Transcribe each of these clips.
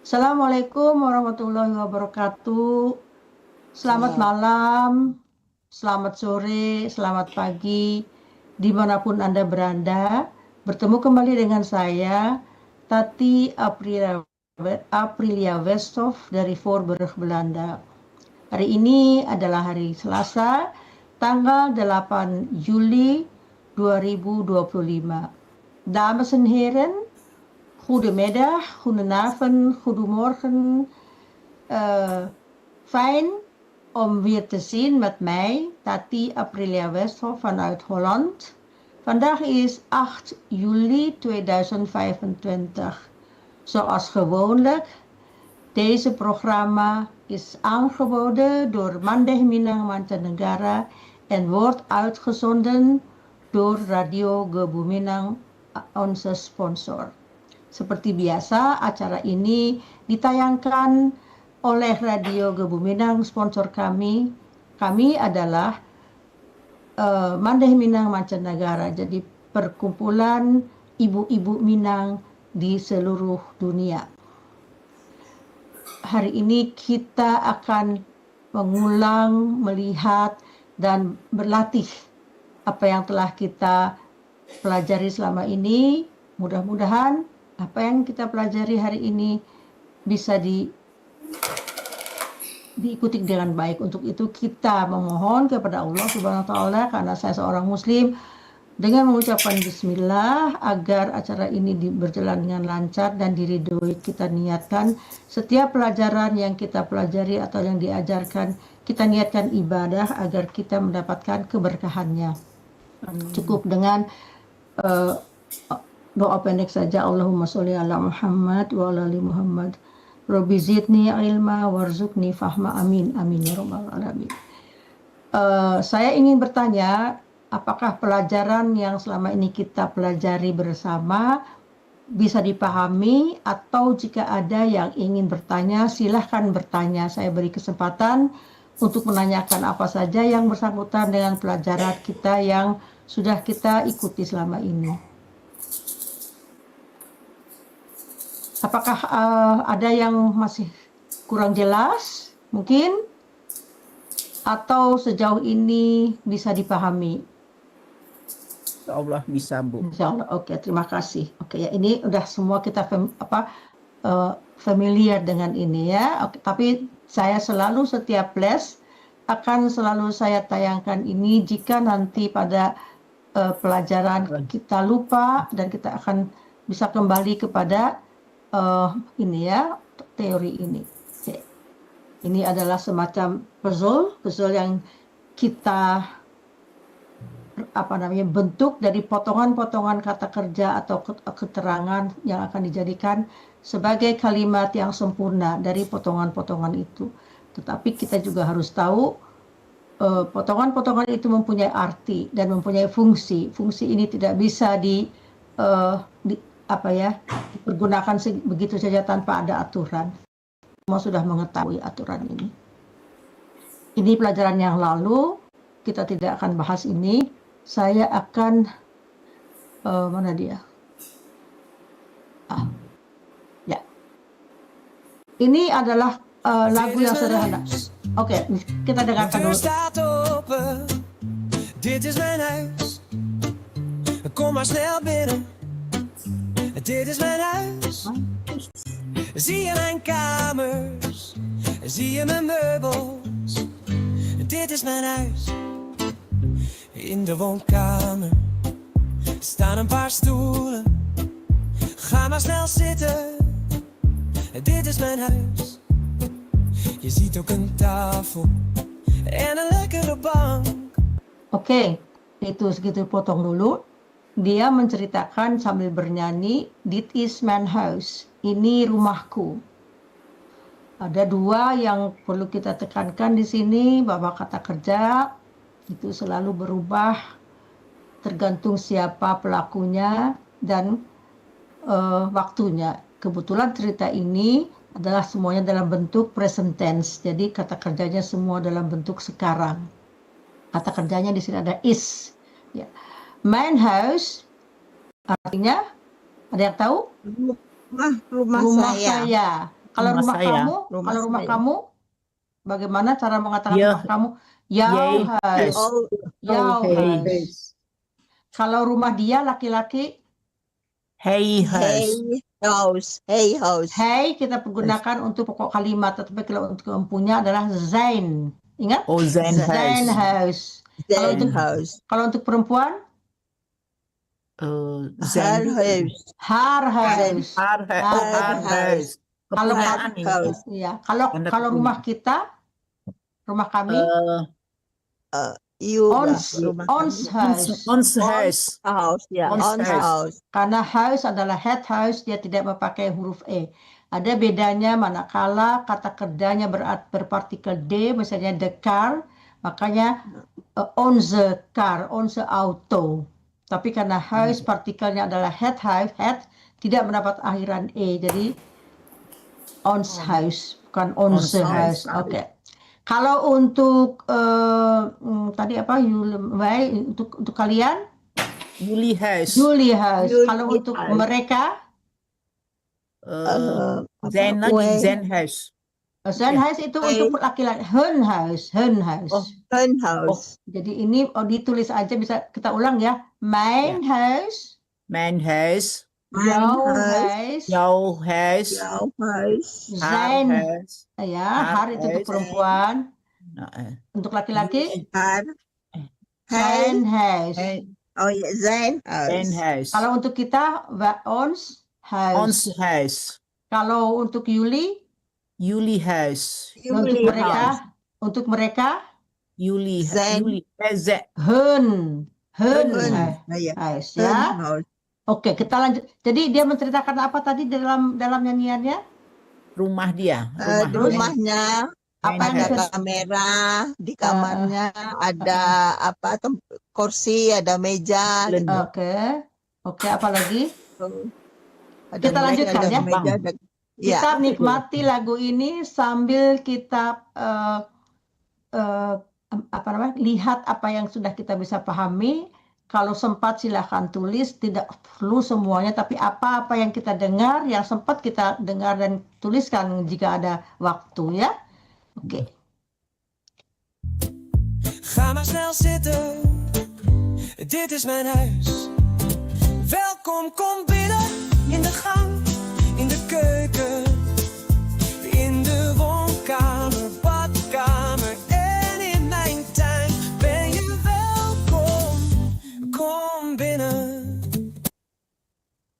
Assalamualaikum warahmatullahi wabarakatuh. Selamat Salam. malam, selamat sore, selamat pagi, dimanapun Anda berada. Bertemu kembali dengan saya, Tati Aprilia Westhoff dari Voorburg, Belanda. Hari ini adalah hari Selasa, tanggal 8 Juli 2025. Dames en heren, goedemiddag, goedenavond, goedemorgen. Fijn om weer te zien met mij, Tati Aprilia Westhoff vanuit Holland. Vandaag is 8 juli 2025. Zoals gewoonlijk, deze programma is aangeboden door Mandeh Minang Mancanegara en wordt uitgezonden door Radio Gebu Minang, onze sponsor. Seperti biasa, acara ini ditayangkan oleh Radio Gebu Minang, sponsor kami. Kami adalah Mandeh Minang Mancanegara, jadi perkumpulan ibu-ibu Minang di seluruh dunia. Hari ini kita akan mengulang, melihat, dan berlatih apa yang telah kita pelajari selama ini. Mudah-mudahan apa yang kita pelajari hari ini bisa diikuti dengan baik. Untuk itu kita memohon kepada Allah Subhanahu wa taala, karena saya seorang muslim, dengan mengucapkan bismillah agar acara ini berjalan dengan lancar dan diridhoi. Kita niatkan setiap pelajaran yang kita pelajari atau yang diajarkan, kita niatkan ibadah agar kita mendapatkan keberkahannya. Cukup dengan doa pendek saja. Allahumma sholli ala Muhammad wa ala ali Muhammad. Rabbi zidni ilma warzuqni fahma, amin amin ya rabbal alamin. Saya ingin bertanya, apakah pelajaran yang selama ini kita pelajari bersama bisa dipahami, atau jika ada yang ingin bertanya, silahkan bertanya. Saya beri kesempatan untuk menanyakan apa saja yang bersangkutan dengan pelajaran kita yang sudah kita ikuti selama ini. Apakah ada yang masih kurang jelas mungkin, atau sejauh ini bisa dipahami? Insya Allah bisa, Bu. Insya Allah. Oke, terima kasih. Oke, ya, ini udah semua kita familiar dengan ini ya. Oke, tapi saya selalu setiap les akan selalu saya tayangkan ini jika nanti pada pelajaran kita lupa, dan kita akan bisa kembali kepada ini ya, teori ini. Oke. Ini adalah semacam puzzle yang kita bentuk dari potongan-potongan kata kerja atau keterangan yang akan dijadikan sebagai kalimat yang sempurna dari potongan-potongan itu. Tetapi kita juga harus tahu potongan-potongan itu mempunyai arti dan mempunyai fungsi. Fungsi ini tidak bisa dipergunakan begitu saja tanpa ada aturan. Semua sudah mengetahui aturan ini. Ini pelajaran yang lalu, kita tidak akan bahas ini. Saya akan mana dia? Ya. Ini adalah lagu yang sederhana. Oke, kita dengarkan dulu. Dit is mijn huis. Kom maar snel binnen. Dit is mijn huis. Zie je mijn kamers? Zie je mijn meubels? Dit is mijn huis. In de woonkamer staan een paar stoelen. Ga maar snel zitten. Dit is mijn huis. Je ziet ook een tafel en een lekkere bank. Oke, itu segitu potong dulu. Dia menceritakan sambil bernyanyi, "Dit is mijn huis." Ini rumahku. Ada dua yang perlu kita tekankan di sini, bahwa kata kerja itu selalu berubah tergantung siapa pelakunya dan waktunya. Kebetulan cerita ini adalah semuanya dalam bentuk present tense, jadi kata kerjanya semua dalam bentuk sekarang. Kata kerjanya di sini ada is. Ya. Mijn huis artinya, ada yang tahu? Rumah Rumah saya. saya. Kalau Rumah rumah saya. kamu, Rumah kalau rumah saya. kamu, bagaimana cara mengatakan Ihr, rumah kamu? Your Yay house, house. Oh, your Hey. house. Kalau rumah dia laki-laki, Hey house. hey house. hey kita gunakan untuk pokok kalimat, tetapi kalau untuk empunya adalah sein. Ingat? Oh, sein Sein house. house. Kalau Then untuk house. kalau untuk perempuan, Her Sein house. her house. Har Har house. Kalau Kepunyaan ini. house. ya, kalau Tanda kalau kepunyaan. rumah kita, rumah kami, You lah, ons rumah ons kami. house. Ons house. House, ya. Ons On house. house. Karena house adalah head house, dia tidak memakai huruf E. Ada bedanya manakala kata kerjanya berpartikel D, misalnya the car, makanya on the car, on the auto. Tapi karena house partikelnya adalah head, tidak mendapat akhiran E, jadi on house, bukan on On the house. house. Oke. Kalau untuk tadi apa? Untuk kalian? Yuli house. Julie house. Julie Kalau untuk house. mereka, Zen lagi, Kue. Zen house. Zen house itu untuk laki-laki. Hen house. Oh, hen house. Jadi ini ditulis aja, bisa kita ulang ya. Mein house, Man house. jouw house. house, Jouw house. Your house. Haar zijn, house. ya, Haar har itu untuk house. perempuan. Nah, Untuk laki-laki, Her zijn house. house. Oh, yeah, Zen Zen house. house. Kalau untuk kita, ons Ons house. house. Kalau untuk Yuli, Yuli house. untuk Julie mereka, house. untuk mereka, Yuli. Zen. Yuli. Z. hun Hen. Ya. house, Hen ya. house. Oke, kita lanjut. Jadi dia menceritakan apa tadi dalam nyanyiannya? Rumah dia. Rumahnya Apa yang ada bisa- kamera di kamarnya, ada kursi, ada meja. Lendut. Oke, apa lagi? Ada Kita lanjutkan ada ya. meja, ada, ya. Kita nikmati lagu ini sambil kita lihat apa yang sudah kita bisa pahami. Kalau sempat silahkan tulis, tidak perlu semuanya, tapi apa-apa yang kita dengar, yang sempat kita dengar dan tuliskan jika ada waktu ya. Oke. Ga maar snel zitten, dit is mijn huis. Welkom, kom binnen, in de gang, in de keuken, in de woonkamer, badkamer en in mijn tuin. Ben je welkom, kom binnen.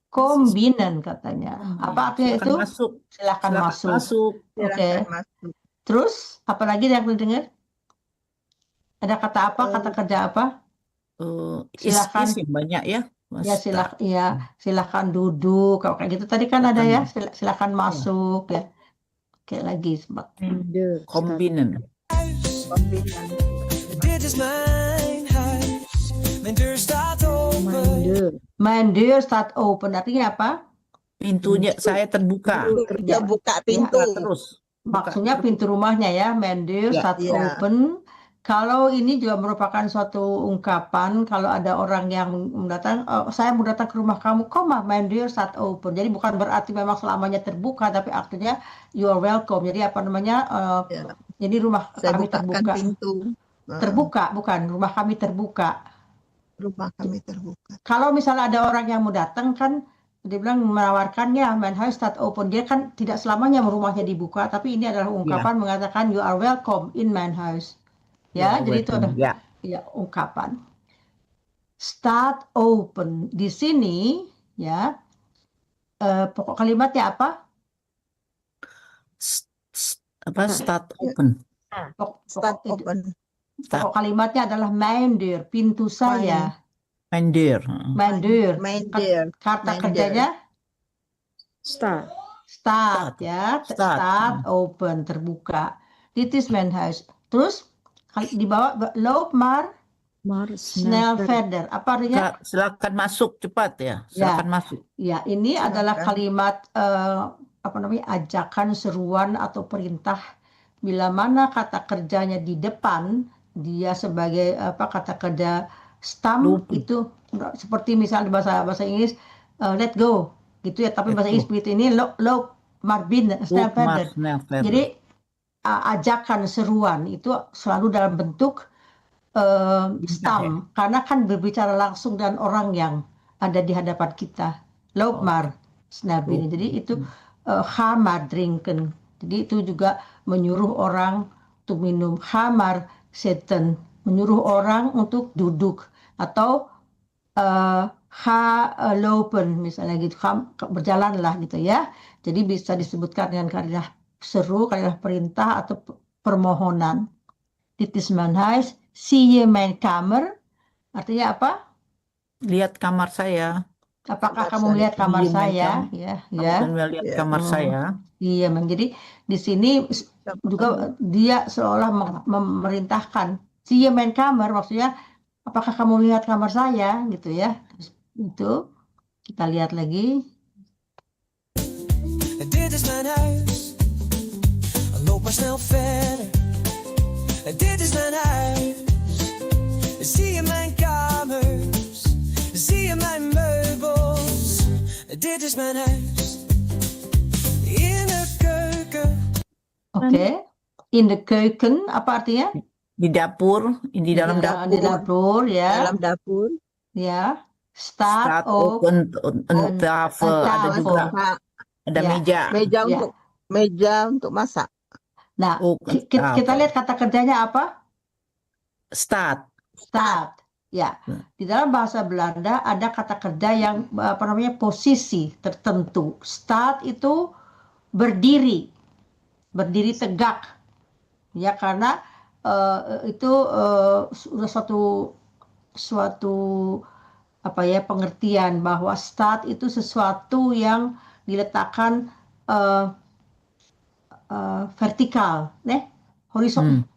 Kom binnen katanya. Apa artinya itu? Silakan masuk. Silahkan masuk. Masuk. Oke. Silakan masuk. Terus, apa lagi yang didengar? Ada kata apa? Kata kerja apa? Silakan. Isim banyak ya. Ya, silakan duduk. Kalau kayak gitu tadi kan ada ya. Silakan masuk ya. Oke, lagi sempat. Kombinen. Dit is mijn huis, mijn deur staat open. Mijn deur staat open. Artinya apa? Pintunya saya terbuka. Dia buka pintu. Terus. Maksudnya pintu rumahnya ya. Mijn deur Ya, staat ya. open. Kalau ini juga merupakan suatu ungkapan, kalau ada orang yang datang, saya mau datang ke rumah kamu, koma, mijn deur staat open. Jadi bukan berarti memang selamanya terbuka, tapi artinya you are welcome. Jadi apa namanya? Ya. Jadi rumah Saya kami bukakan terbuka. pintu. Terbuka, bukan. Rumah kami terbuka. Rumah kami terbuka. Kalau misalnya ada orang yang mau datang kan, dia bilang menawarkannya, mein Haus staat open. Dia kan tidak selamanya rumahnya dibuka, tapi ini adalah ungkapan mengatakan you are welcome in mein Haus. Ya, jadi itu ada ya ungkapan. Start open. Di sini ya pokok kalimatnya apa? Start open. Start open. Pokok kalimatnya adalah mijn deur, pintu saya. Mijn deur. Mijn deur. Mijn deur. Kata Mijn kerjanya Start. start ya. Start open, terbuka. Dit is mijn huis. Terus di bawah loop maar snel verder. Apa artinya? Silakan masuk cepat ya. Silakan masuk. Ya, ini Silakan. adalah kalimat ajakan, seruan atau perintah. Bila mana kata kerjanya di depan, dia sebagai kata kerja stamp itu seperti misalnya bahasa Inggris let go gitu ya, tapi bahasa Inggris begitu ini loop Look, Snellfeder. Snellfeder. Jadi ajakan seruan itu selalu dalam bentuk stam, karena kan berbicara langsung dengan orang yang ada di hadapan kita. Loopmar Snellfeder. Jadi itu Hamar drinken. Jadi itu juga menyuruh orang untuk minum. Hamar zitten, menyuruh orang untuk duduk, atau lopen misalnya gitu, berjalanlah gitu ya. Jadi bisa disebutkan dengan kalimat seru, kalimat perintah atau permohonan. Dit is mijn huis, zie je mijn kamer? Artinya apa? Lihat kamar saya. Apakah Kamar kamu saya. melihat kamar Iya, saya? Madam. Ya, Kamu ya. kan lihat Ya. kamar saya. Iya, jadi di sini juga dia seolah memerintahkan. Si main kamar, maksudnya apakah kamu lihat kamar saya gitu ya. Itu kita lihat lagi. Dit is mijn huis. Loop maar snel verder. Dit is mijn huis. Zie je mijn kamers? Zie je mijn meubels? Dit is mijn huis. In de keuken. Oke. In de keuken, apa artinya? Di dapur, di dalam Ya, dapur. di dapur ya. Dalam dapur. Ya. Staat Staat ook ook een tafel, ada tafel. juga Nah, ada Ya. meja. Ya. Meja untuk masak. Nah, Oh, kita lihat kata kerjanya apa? Staat. Staat. Ya, di dalam bahasa Belanda ada kata kerja yang posisi tertentu. Staat itu berdiri tegak. Ya, karena itu sudah suatu pengertian bahwa staat itu sesuatu yang diletakkan vertikal,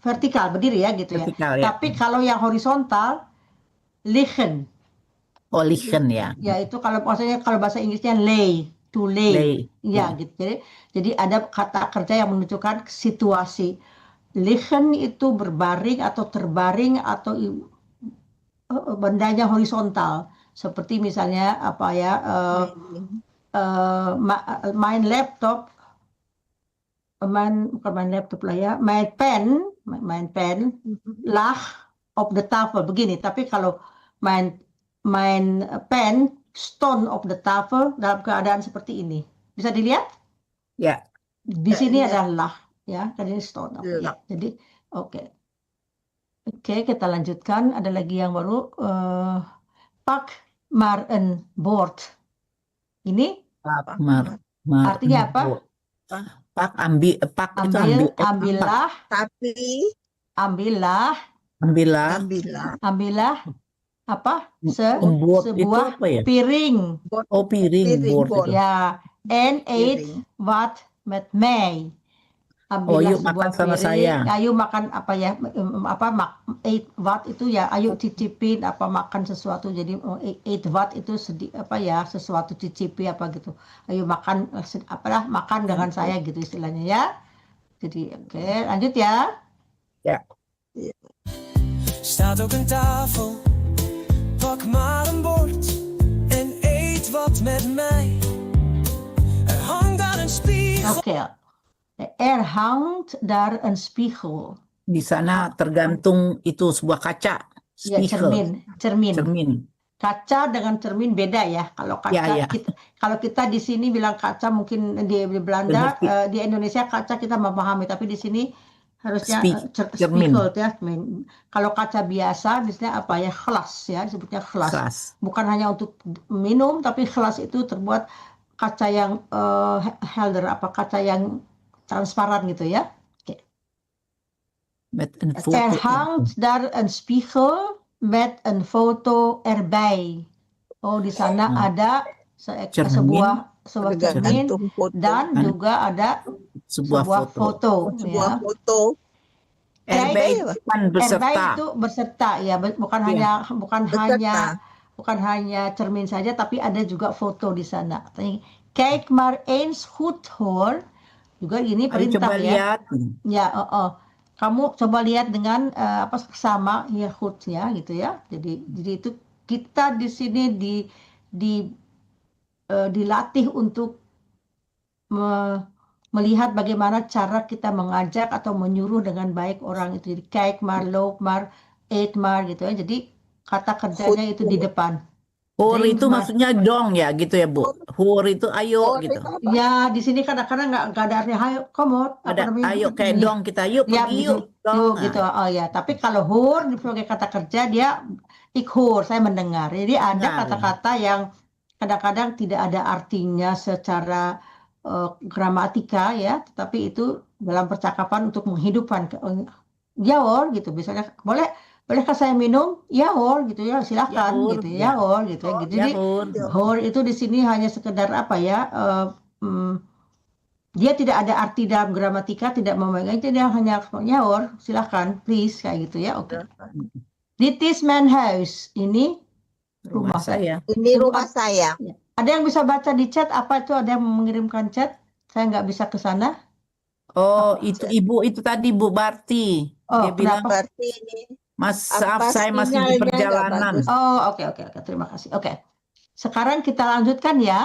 vertikal berdiri ya gitu Vertikal, ya. ya. Tapi kalau yang horizontal liggen, Oh, liggen ya. ya itu kalau maksudnya kalau bahasa Inggrisnya lay, to lay, Lay. ya gitu. Jadi ada kata kerja yang menunjukkan situasi. Liggen itu berbaring atau terbaring atau bendanya horizontal, seperti misalnya main laptop. Bukan main laptop lah ya, main pen lag op de tafel begini. Tapi kalau main pen stond op de tafel dalam keadaan seperti ini. Bisa dilihat? Ya. Di sini Ya. ada lag ya, tadi stond. Oke, ya. Jadi oke, kita lanjutkan. Ada lagi yang baru. Pak maar een bord. Ini artinya apa? Pak itu ambillah, Tapi ambillah apa? Bord itu Sebuah apa ya? piring. Oh, piring, bord. Ya, en eet Piring. wat met mij. Oh, Ambillah yuk sebuah makan sama piring. saya. Ayo makan eat what itu ya, ayo cicipin makan sesuatu. Jadi eat what itu sesuatu cicipi gitu. Ayo makan makan dengan saya gitu istilahnya ya. Jadi oke, lanjut ya. Ya. Staat ook een tafel. Pak maar een bord. En eet wat met mij. Er hangt daar een spiegel. Oke. Er hangt daar een spiegel. Di sana tergantung itu sebuah kaca. Ya, Spiegel. cermin. Kaca dengan cermin beda ya. Kalau kaca Ya. kalau kita di sini bilang kaca, mungkin di Belanda, di Indonesia kaca kita memahami, tapi di sini harusnya cermin. spiegel ya. Kalau kaca biasa biasanya glas ya, disebutnya glas. Bukan hanya untuk minum, tapi glas itu terbuat kaca yang helder, kaca yang transparan gitu ya. Er hangt daar een spiegel met een foto erbij. Oh, di sana ada sebuah cermin dan juga ada sebuah foto. Sebuah foto. Erbij Erbij itu berserta ya, bukan hanya cermin saja, tapi ada juga foto di sana. Kijk maar eens goed hoor. Juga ini perintah ya. Lihat. Ya, kamu coba lihat dengan sama ya goed ya gitu ya. Jadi itu kita di sini dilatih untuk melihat bagaimana cara kita mengajak atau menyuruh dengan baik orang itu. Jadi kijk maar, loop maar, eet maar gitu ya. Jadi kata kerjanya itu di depan. Hur Drink itu maar. maksudnya dong ya gitu ya Bu. Hur itu ayo Hur gitu. itu apa? Ya, di sini kadang-kadang nggak ada artinya ayo, komod, apa Ada namanya? ayo kayak Ya, dong kita yuk ya, pergi gitu. yuk dong. Yuk, Nah, gitu. Oh ya, tapi kalau hur sebagai kata kerja dia ik hoor, saya mendengar. Jadi ada dengar ya. kata-kata yang kadang-kadang tidak ada artinya secara gramatika ya, tetapi itu dalam percakapan untuk menghidupkan. Ya hor gitu, misalnya bolehkah saya minum? Ya hor gitu ya, Ya silakan hur gitu ya. ya hor gitu ya. Gitu. Ya Jadi hur. hor itu di sini hanya sekedar apa ya? Dia tidak ada arti dalam gramatika, tidak memegang, dia hanya ya hor, silakan, please kayak gitu ya. Oke. Dit is mijn huis. Ini Rumah rumah saya. Ini rumah saya. Ya. Ada yang bisa baca di chat apa itu? Ada yang mengirimkan chat? Saya nggak bisa ke sana. Oh, Apa? itu Ibu itu tadi Bu Barti. Oh, Dia bilang, kenapa? Berarti ini Mas, maaf apa saya masih di sinyalnya nggak perjalanan. bagus? Oh, oke. Terima kasih. Oke. Sekarang kita lanjutkan ya.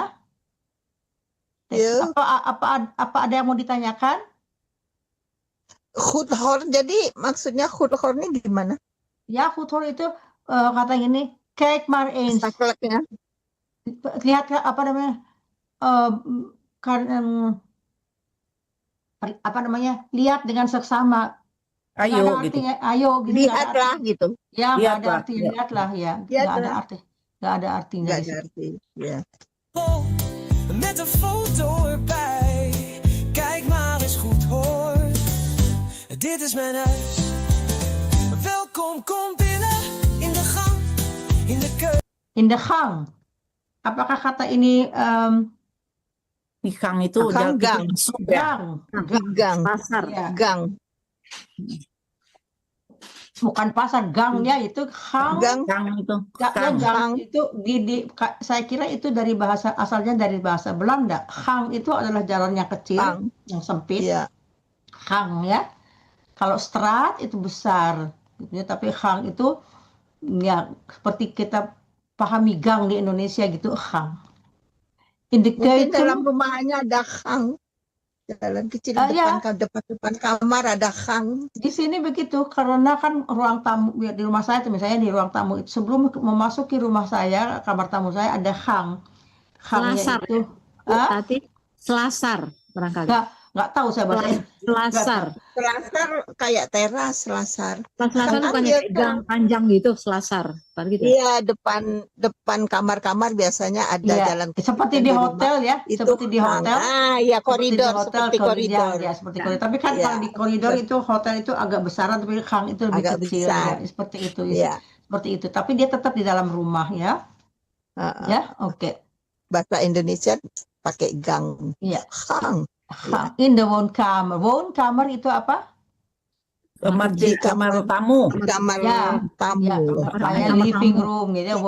Yuk. Apa ada yang mau ditanyakan? Goed hoor. Jadi maksudnya goed hoor ini gimana? Ya, futur itu kata gini, kijk maar eens. Sakleknya. Lihat apa namanya? Apa namanya? Lihat dengan seksama. Nggak Ayo ada gitu. artinya, ayo gitu. Nggak ada Lihatlah arti. gitu. Ya, nggak ada Lihatlah, arti. ya. Lihatlah ya. Nggak ada Lihatlah. arti. Nggak ada artinya Nggak di ada situ. arti. Ya. Oh, met een foto erbij. Kijk maar eens goed hoor. Dit is mijn huis. Welkom, kom binnen. In de gang, in de keuken. In de gang. Apakah kata ini Di gang itu Gang, jalan gang. masuk ya. Gang. Pasar. Ya, Gang. bukan pasar, gangnya itu gang. Gang. Gang itu. Ya, Gang. gang itu saya kira itu dari asalnya dari bahasa Belanda. Gang itu adalah jalan yang kecil, Gang. yang sempit. Ya. Gang ya. Kalau straat itu besar, gitu ya. Tapi gang itu ya seperti kita pahami gang di Indonesia gitu, gang. In the Mungkin dalam keuken, rumahnya ada gang. Jalan kecil ya. depan kamar ada gang. Di sini begitu, karena kan ruang tamu ya, di rumah saya, misalnya di ruang tamu itu sebelum memasuki rumah saya, kamar tamu saya ada gang. Gangnya Selasar itu, Tati, selasar barangkali. nggak tahu saya bahasa Selasar. Selasar kayak teras, selasar. Selasar Kan bukannya dia kayak gang panjang gitu, selasar. Bukan gitu. Iya, depan kamar-kamar biasanya ada Iya, jalan kecil seperti dan di rumah hotel ya, itu seperti di gang. hotel. Ya koridor, Seperti di hotel, seperti koridor. Ya, seperti koridor. Tapi kan Iya. kalau di koridor itu hotel itu agak besaran, tapi gang itu lebih Agak kecil. besar. Ya, seperti itu. Iya. Seperti itu. Tapi dia tetap di dalam rumah ya. Heeh. Ya, oke. Bahasa Indonesia pakai gang. Iya. Gang. Gang. In the woonkamer. Woonkamer itu apa? Di kamar tamu. Kamar Ya, tamu. Ya, kayak Kamar living tamu. room gitu ya, Di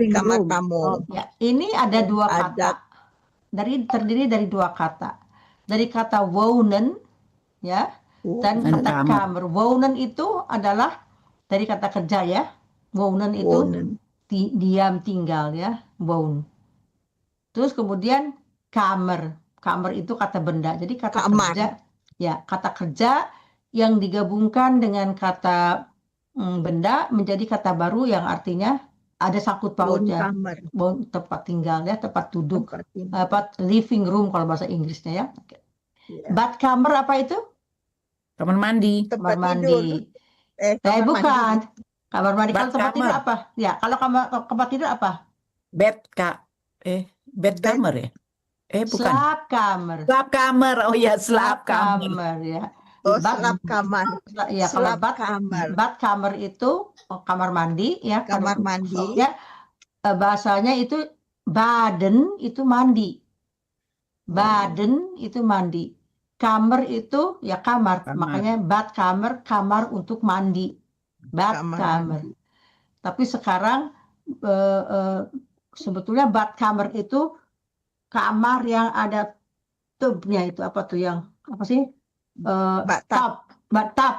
kamar woonkamer. tamu. Ya, ini ada dua Ada. kata. Terdiri dari dua kata. Dari kata wonen ya, dan Dan kata kamer. kamer. Wonen itu adalah dari kata kerja ya. Wonen itu Wonen. diam tinggal ya, woon. Terus kemudian kamer. Kamer itu kata benda. Jadi kata Kamar. kerja ya, kata kerja yang digabungkan dengan kata benda menjadi kata baru yang artinya ada sangkut pautnya. Kamar. Tempat tinggal ya, tempat duduk. Tempat tinggal. Apa living room kalau bahasa Inggrisnya ya. Oke. Iya. Badkamer apa itu? Kamar mandi. Kamar Tempat mandi. tidur. Kamar Bukan. Kamar mandi. Kalau tempat Badkamer. tidur apa? Ya, kalau tempat tidur apa? Bed kak. Bed kamar ya? Bukan. Slaapkamer. Selap kamar. Oh ya, selap kamar. Slaapkamer ya. Oh, Bad- selap kamar. Ya, kalau Selap kamar. badkamer itu kamar mandi ya. Kamar mandi. Ya, bahasanya itu baden itu mandi. Baden itu mandi. Kamer itu ya kamar. Kamar. Makanya badkamer, kamar untuk mandi. Badkamer. mandi. Tapi sekarang sebetulnya badkamer itu kamar yang ada tubnya itu apa tuh yang apa sih? Bathtub. Bathtub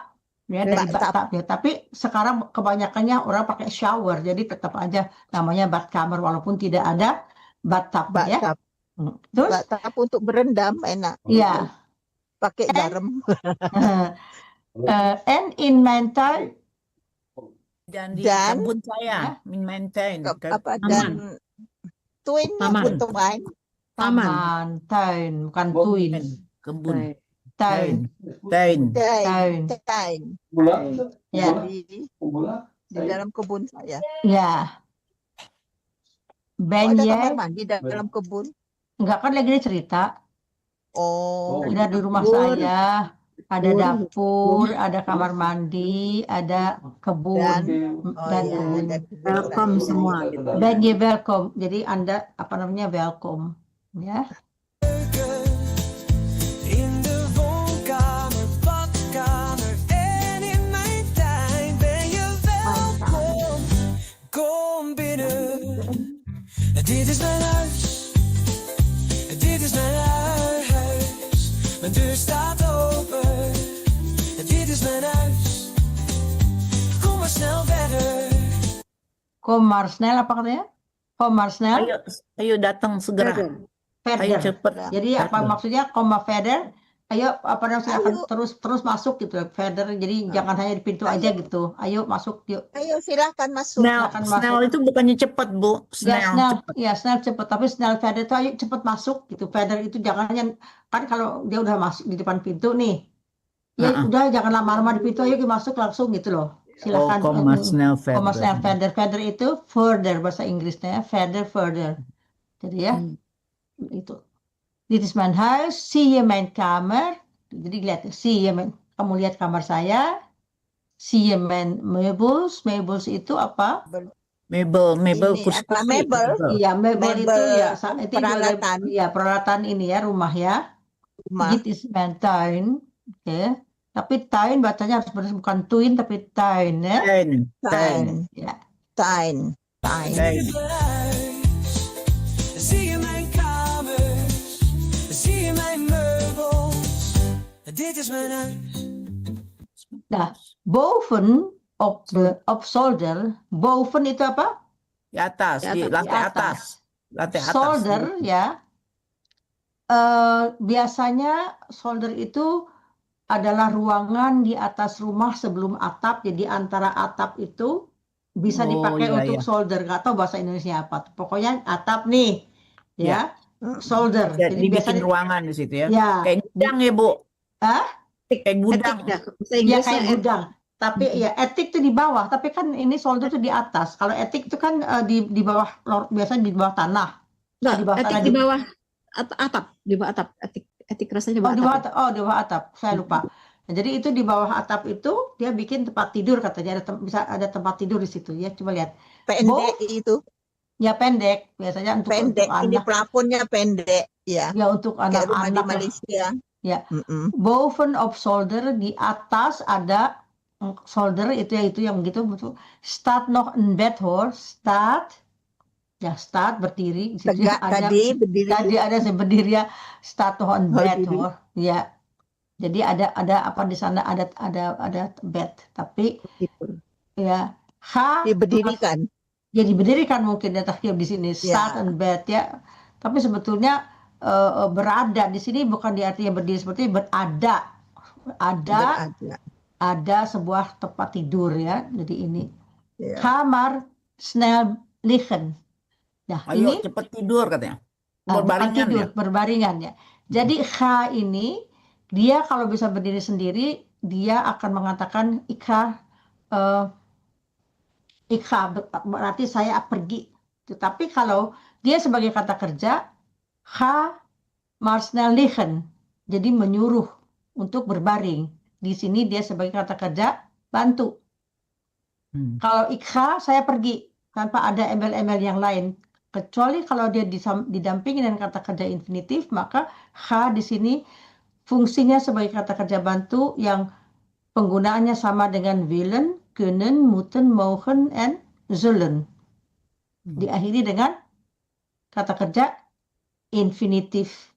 ya, dari Bathtub. bathtub ya. Tapi sekarang kebanyakannya orang pakai shower, jadi tetap aja namanya badkamer walaupun tidak ada bathtub ya. Bathtub. Terus Bathtub untuk berendam enak. ya, pakai garam. And in my time, Dan di Dan- kebun saya, maintain. Apa dan twin Taman. tuan. taman, tuin, bukan tuin, Kebun. tuin, Tain. Tuin. Tain. ya, Di dalam kebun saya. ya. Oh, Ben ada ye, kamar mandi dalam kebun. enggak kan lagi dia cerita, Oh, udah di rumah Dapur. saya, ada Dapur. dapur, ada kamar mandi, ada kebun, oh dan iya, kebun. dan Welcome semua gitu. Ben ye welcome, jadi Anda apa namanya welcome, ya. In de woonkamer, badkamer en in mijn tuin ben je welkom. Kom binnen. Dit is mijn huis. Dit is mijn huis. Mijn deur staat open. Dit is mijn huis. Kom maar snel verder. Kom maar snel apa katanya? Kom maar snel, Ayo datang segera. Ayo verder. cepet. Jadi apa maksudnya koma verder? Ayo apa namanya silakan Ayo. terus masuk gitu, verder. Jadi jangan hanya di pintu aja gitu. Ayo masuk yuk. ayo silakan masuk. Snell, Silakan Snell masuk. itu bukannya cepat, Bu. Ya Snell, snel, cepet. ya snel cepet. Tapi snel verder itu ayo cepet masuk gitu. Verder itu jangan hanya kan kalau dia udah masuk di depan pintu nih. Ya udah jangan lama-lama di pintu, ayo masuk langsung gitu loh. Oh, Silakan. koma Snell Koma snel Feder. verder itu further bahasa Inggrisnya further. Jadi ya itu. Dit is mijn huis, zie je mijn kamer. Jadi lihat, zie je mijn, kamu lihat kamar saya. Zie je mijn meubels. Meubels itu apa? Mebel Ini kursi. apa, mebel? Iya, mebel itu ya, itu peralatan ya peralatan ini ya rumah ya. rumah. Dit is mijn tuin. Oke. Tapi tuin bacanya harus benar, bukan tuin tapi tuin ya. Tain. Tuin. Ya. Tuin. Tuin. Tain. Zie je mijn kamers, zie je mijn meubels. Dit is mijn huis. Nah, boven op zolder, boven itu apa? Di atas, di Di atas. lantai atas. Lantai atas. Solder ya. Biasanya solder itu adalah ruangan di atas rumah sebelum atap. Jadi antara atap itu bisa Oh, dipakai iya, untuk iya. solder. Nggak tahu bahasa Indonesia apa. Pokoknya atap nih, ya. Solder. Jadi Jadi bikin biasanya ruangan di situ ya. ya, Kayak gudang ya, Bu. Hah? Kayak gudang. Etik dah. Bahasa ya Inggrisnya kayak gudang. Tapi ya etik itu di bawah. Tapi kan ini solder itu di atas. Kalau etik itu kan di bawah, biasanya di bawah tanah. Enggak, di bawah etik tanah, di bawah atap, di bawah atap. Etik rasanya di Oh, bawah di bawah atap. atap. Oh, di bawah atap. Saya lupa. Nah, jadi itu di bawah atap itu dia bikin tempat tidur katanya, bisa ada tempat tidur di situ ya. Coba lihat. Pendek itu. Ya pendek biasanya untuk Pendek. Ini anak. plafonnya pendek. Ya. Ya untuk Kayak rumah di anak-anak. lah. Malaysia. Ya. Mm-mm. Boven op zolder, di atas ada zolder itu ya, itu yang begitu betul. Staat nog een bed hoor. Staat. Ya staat berdiri. Di situ Tegak ada, tadi berdiri. tadi ada saya berdiri ya. Staat nog een bed Berdiri. hoor. Ya. Jadi ada apa di sana, ada bed. Tapi ya Diberdirikan. ya diberdirikan mungkin ya takhir di sini Ya. start and bed ya. Tapi sebetulnya berada di sini bukan di artinya berdiri, seperti berada. Berada. Ada sebuah tempat tidur ya. Jadi ini Ya. kamar snel liggen. Nah, Ayo ini cepet tidur katanya. bukan Berbaringan tidur, ya. berbaringan ya. Jadi kha ini dia kalau bisa berdiri sendiri, dia akan mengatakan ikha, berarti saya pergi. Tetapi kalau dia sebagai kata kerja, ga maar snel liggen, jadi menyuruh untuk berbaring. Di sini dia sebagai kata kerja bantu. Kalau ikha, saya pergi tanpa ada embel-embel yang lain. Kecuali kalau dia didampingi dengan kata kerja infinitif, maka ga di sini fungsinya sebagai kata kerja bantu yang penggunaannya sama dengan willen, kunnen, moeten, mogen, en zullen. Diakhiri dengan kata kerja infinitif.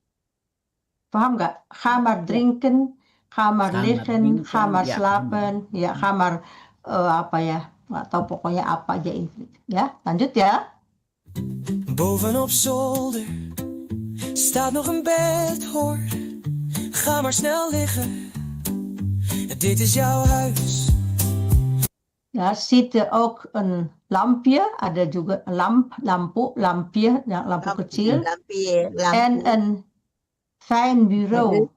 Paham nggak? Ga maar drinken, ga maar liggen, ga maar slapen, ya ga maar apa ya, nggak tahu pokoknya apa aja infinitif. Ya, lanjut ya. Bovenop zolder staat nog een bed hoor. Ga maar snel liggen. Dit is jouw huis. Ya, zitten ook een lampje, ada juga lampje, ya, lampu kecil, en Lampu. een fijn bureau.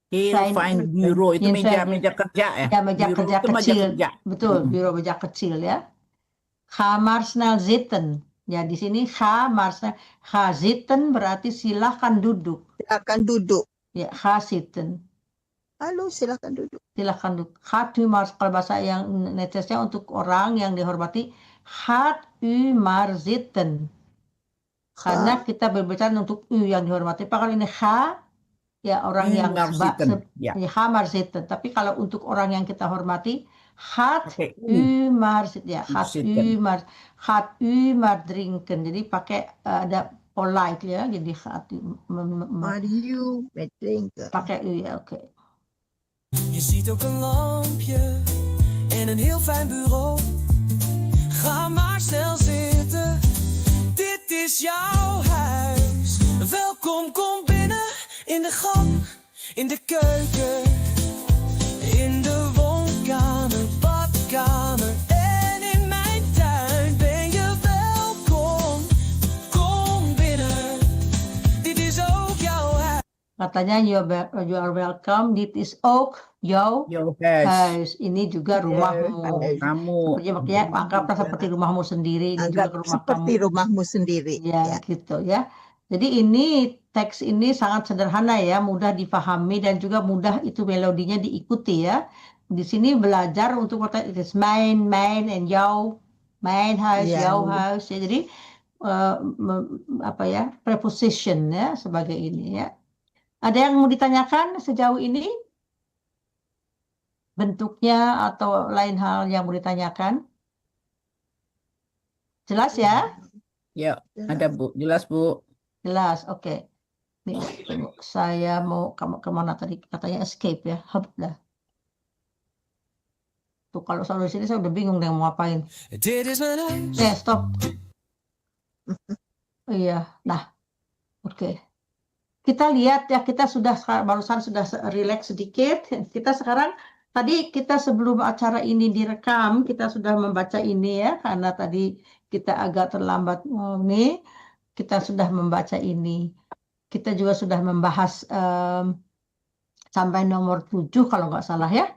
Heel fine bureau itu Yang saya- meja kerja ya. Ya, meja Bureau kerja itu meja kecil. kerja. Betul, Mm-mm. bureau meja kecil ya. Ga maar snel zitten. Ya, di sini ga maar snel. Ga zitten berarti silahkan duduk. Silakan duduk. Ya, ga zitten. Halo, silakan duduk. Silahkan duduk. Gaat u maar, kalau bahasa yang netesnya untuk orang yang dihormati, gaat u maar zitten. Karena kita berbicara untuk u yang dihormati. Kalau ini ga, ya orang U yang maar zitten. Ya. ya, ga maar zitten. Tapi kalau untuk orang yang kita hormati, gaat Pakai U. u maar zitten. Ya, gaat u maar drinken. Jadi pakai ada polite ya. Jadi gaat u Are you met drinken? pakai u ya, oke. Je ziet ook een lampje en een heel fijn bureau. Ga maar snel zitten. Dit is jouw huis. Welkom, kom binnen. In de gang, in de keuken. In de woonkamer, badkamer. En in mijn tuin ben je welkom. Kom binnen. Dit is ook jouw huis. Katanya you are welcome. Dit is ook jouw Your house. huis. Ini juga rumahmu. huis. Kamu. Makanya anggaplah seperti rumahmu sendiri. Ini juga Anggap rumah seperti kamu. rumahmu sendiri. Ya, gitu ya. Jadi ini teks ini sangat sederhana ya, mudah dipahami dan juga mudah itu melodinya diikuti ya. Di sini belajar untuk kata it is mijn, en jouw, mijn huis, Ya. jouw huis ya. Jadi apa ya, preposition ya sebagai ini ya. Ada yang mau ditanyakan sejauh ini? Bentuknya atau lain hal yang mau ditanyakan? Jelas ya? Ya, ada Bu. Jelas Bu. Jelas, oke. Nih, tunggu. Saya mau kemana tadi? Katanya escape ya. Hop dah. Tuh kalau selalu di sini saya udah bingung deh mau ngapain. Dit is mijn huis. Stop. Iya, nah, oke. Kita lihat ya, kita barusan sudah relax sedikit. Kita sekarang, tadi kita sebelum acara ini direkam, kita sudah membaca ini ya, karena tadi kita agak terlambat nih. Kita sudah membaca ini. Kita juga sudah membahas sampai nomor 7 kalau nggak salah ya.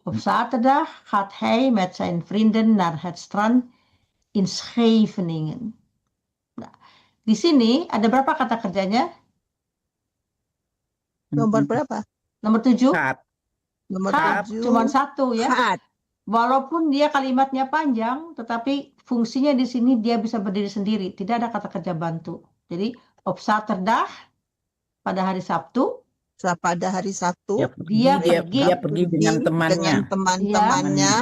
Op zaterdag gaat hij met zijn vrienden naar het strand in Scheveningen. Nah, di sini ada berapa kata kerjanya? Nomor berapa? Nomor 7? Gaat. Nomor Gaat, 7. cuma 1 ya. Gaat. Walaupun dia kalimatnya panjang, tetapi fungsinya di sini dia bisa berdiri sendiri. Tidak ada kata kerja bantu. Jadi, op zaterdag, pada hari Sabtu, Pada hari Sabtu, Dia Dia pergi dengan temannya. dengan teman-temannya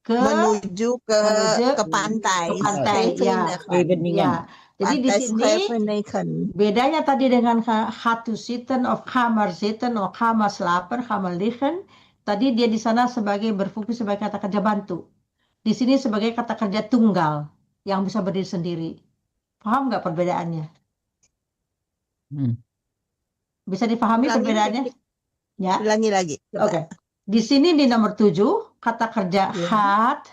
menuju ke pantai. pantai, ya. Scheveningen. Ya. Jadi di Pantai sini Scheveningen. bedanya tadi dengan gaat u zitten of ga maar zitten of ga maar slapen, ga maar liggen. Tadi dia di sana sebagai berfungsi sebagai kata kerja bantu. Di sini sebagai kata kerja tunggal yang bisa berdiri sendiri. Paham nggak perbedaannya? Bisa dipahami Ulangi perbedaannya? Ya. Ulangi lagi. coba. Oke. Di sini di nomor 7, kata kerja Ya. gaat,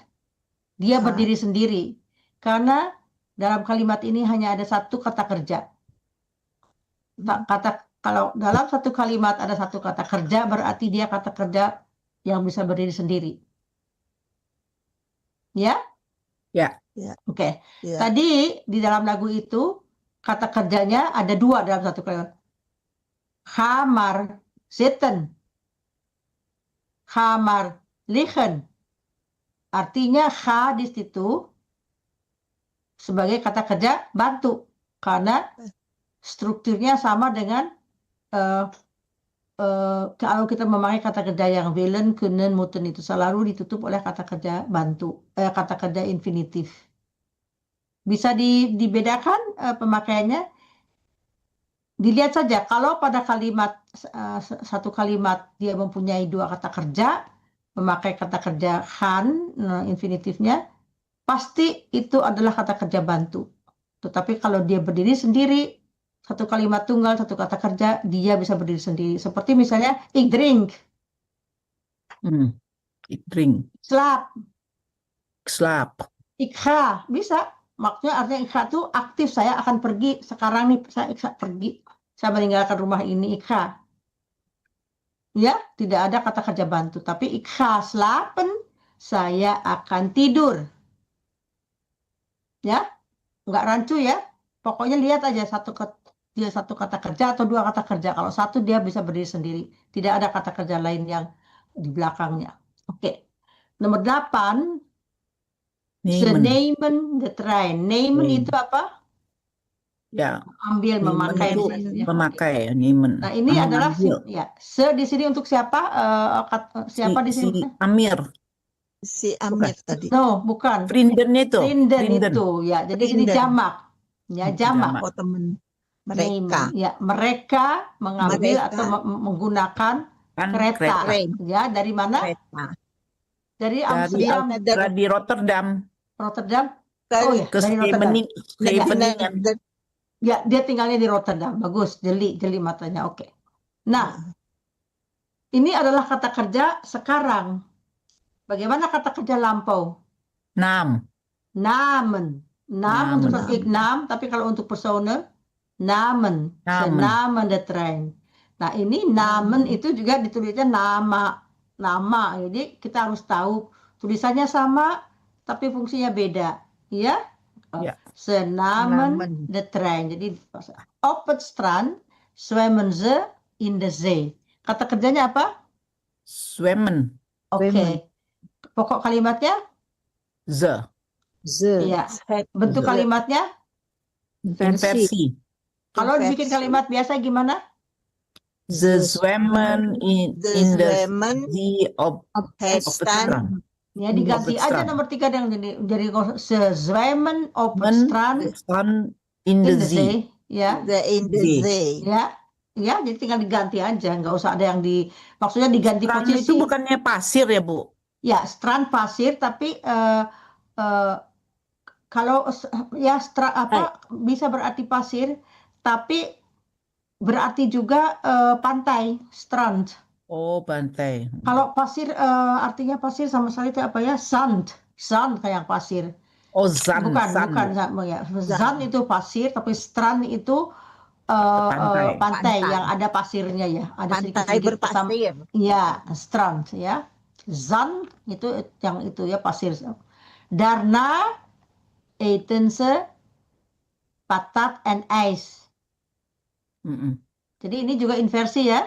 dia Gaat. berdiri sendiri. Karena dalam kalimat ini hanya ada satu kata kerja. Kalau dalam satu kalimat ada satu kata kerja, berarti dia kata kerja yang bisa berdiri sendiri. Ya? Ya. Ya. Oke. Ya. Tadi di dalam lagu itu kata kerjanya ada 2 dalam satu kalimat. Ga maar zitten. Ga maar liggen. Artinya ga di situ sebagai kata kerja bantu. Karena strukturnya sama dengan kalau kita memakai kata kerja yang willen, kunnen, moeten itu selalu ditutup oleh kata kerja bantu, kata kerja infinitif. Bisa dibedakan pemakaiannya? Dilihat saja, kalau pada kalimat satu kalimat dia mempunyai 2 kata kerja, memakai kata kerja gaan, infinitifnya, pasti itu adalah kata kerja bantu. Tetapi kalau dia berdiri sendiri, satu kalimat tunggal, satu kata kerja, dia bisa berdiri sendiri. Seperti misalnya, ik drink, Ik drink, slaap, ik slaap. ik ga, bisa. Maksudnya artinya ik ga itu aktif, saya akan pergi. Sekarang nih, saya pergi. Saya meninggalkan rumah ini, ik ga. Ya, tidak ada kata kerja bantu. Tapi ik ga slapen, saya akan tidur. Ya, nggak rancu ya. Pokoknya lihat aja dia satu kata kerja atau dua kata kerja. Kalau satu dia bisa berdiri sendiri. Tidak ada kata kerja lain yang di belakangnya. Oke. Nomor 8. Ze Nemen. nemen de trein. Nemen Nemen. itu apa? Ya, Ambil, nemen memakai. itu Ya. memakai, nemen. Nah, ini adalah Mengambil. ya. Se di sini untuk siapa? Siapa di Si sini? Amir. Si Amir tadi. No, bukan. Vrienden itu. Vrienden Vrienden. itu. Ya, jadi ini Vrienden. jamak. Ya, jamak. Jamak. Oh, teman Nemen. mereka. Ya, mereka mengambil Mereka. atau menggunakan Kan kereta. Train. Ya, dari mana? Kereta. Dari dari Amsterdam, dari Rotterdam Rotterdam. Dari- Oh ya, ke dari Rotterdam. Scheveningen. Ya, dia tinggalnya di Rotterdam. Bagus, jeli matanya. Oke. Nah, ini adalah kata kerja sekarang. Bagaimana kata kerja lampau? Naam. Namen. Naam untuk Namen. ik naam, tapi kalau untuk personen, namen. Ze Namen. namen de trein. Nah, ini namen itu juga ditulisnya nama. Nama. Jadi kita harus tahu tulisannya sama, tapi fungsinya beda. Ya? Ya. Ze namen Namen. de trein. Jadi op het strand zwemmen ze in de zee. Kata kerjanya apa? Zwemmen. Oke. Zwemmen. Pokok kalimatnya? Ze. Ze. Iya. Bentuk kalimatnya? Inversi. Kalau dibikin kalimat biasa gimana? Ze zwemmen in the zwemmen zee op het het strand. strand. Ya diganti Op het aja strand. nomor 3 yang jadi ze zwemmen op het strand Strand in in the the zee. zee. Ya. In the Zee. zee. Ya. Ya, jadi tinggal diganti aja, nggak usah ada yang maksudnya diganti Strand posisi. itu bukannya pasir ya, Bu? Ya, strand pasir, tapi kalau ya bisa berarti pasir, tapi berarti juga pantai, strand. Oh, pantai. Kalau pasir artinya pasir sama sekali itu apa ya? Sand kayak pasir. Oh, zand. Bukan Zand. ya. Zand itu pasir, tapi strand itu Pantai. pantai yang ada pasirnya ya. Ada Pantai sedikit-sedikit berpasir. ya, strand ya. Zand itu yang itu ya pasir. Daarna eten ze patat en ijs. Mm-mm. Jadi ini juga inversi ya.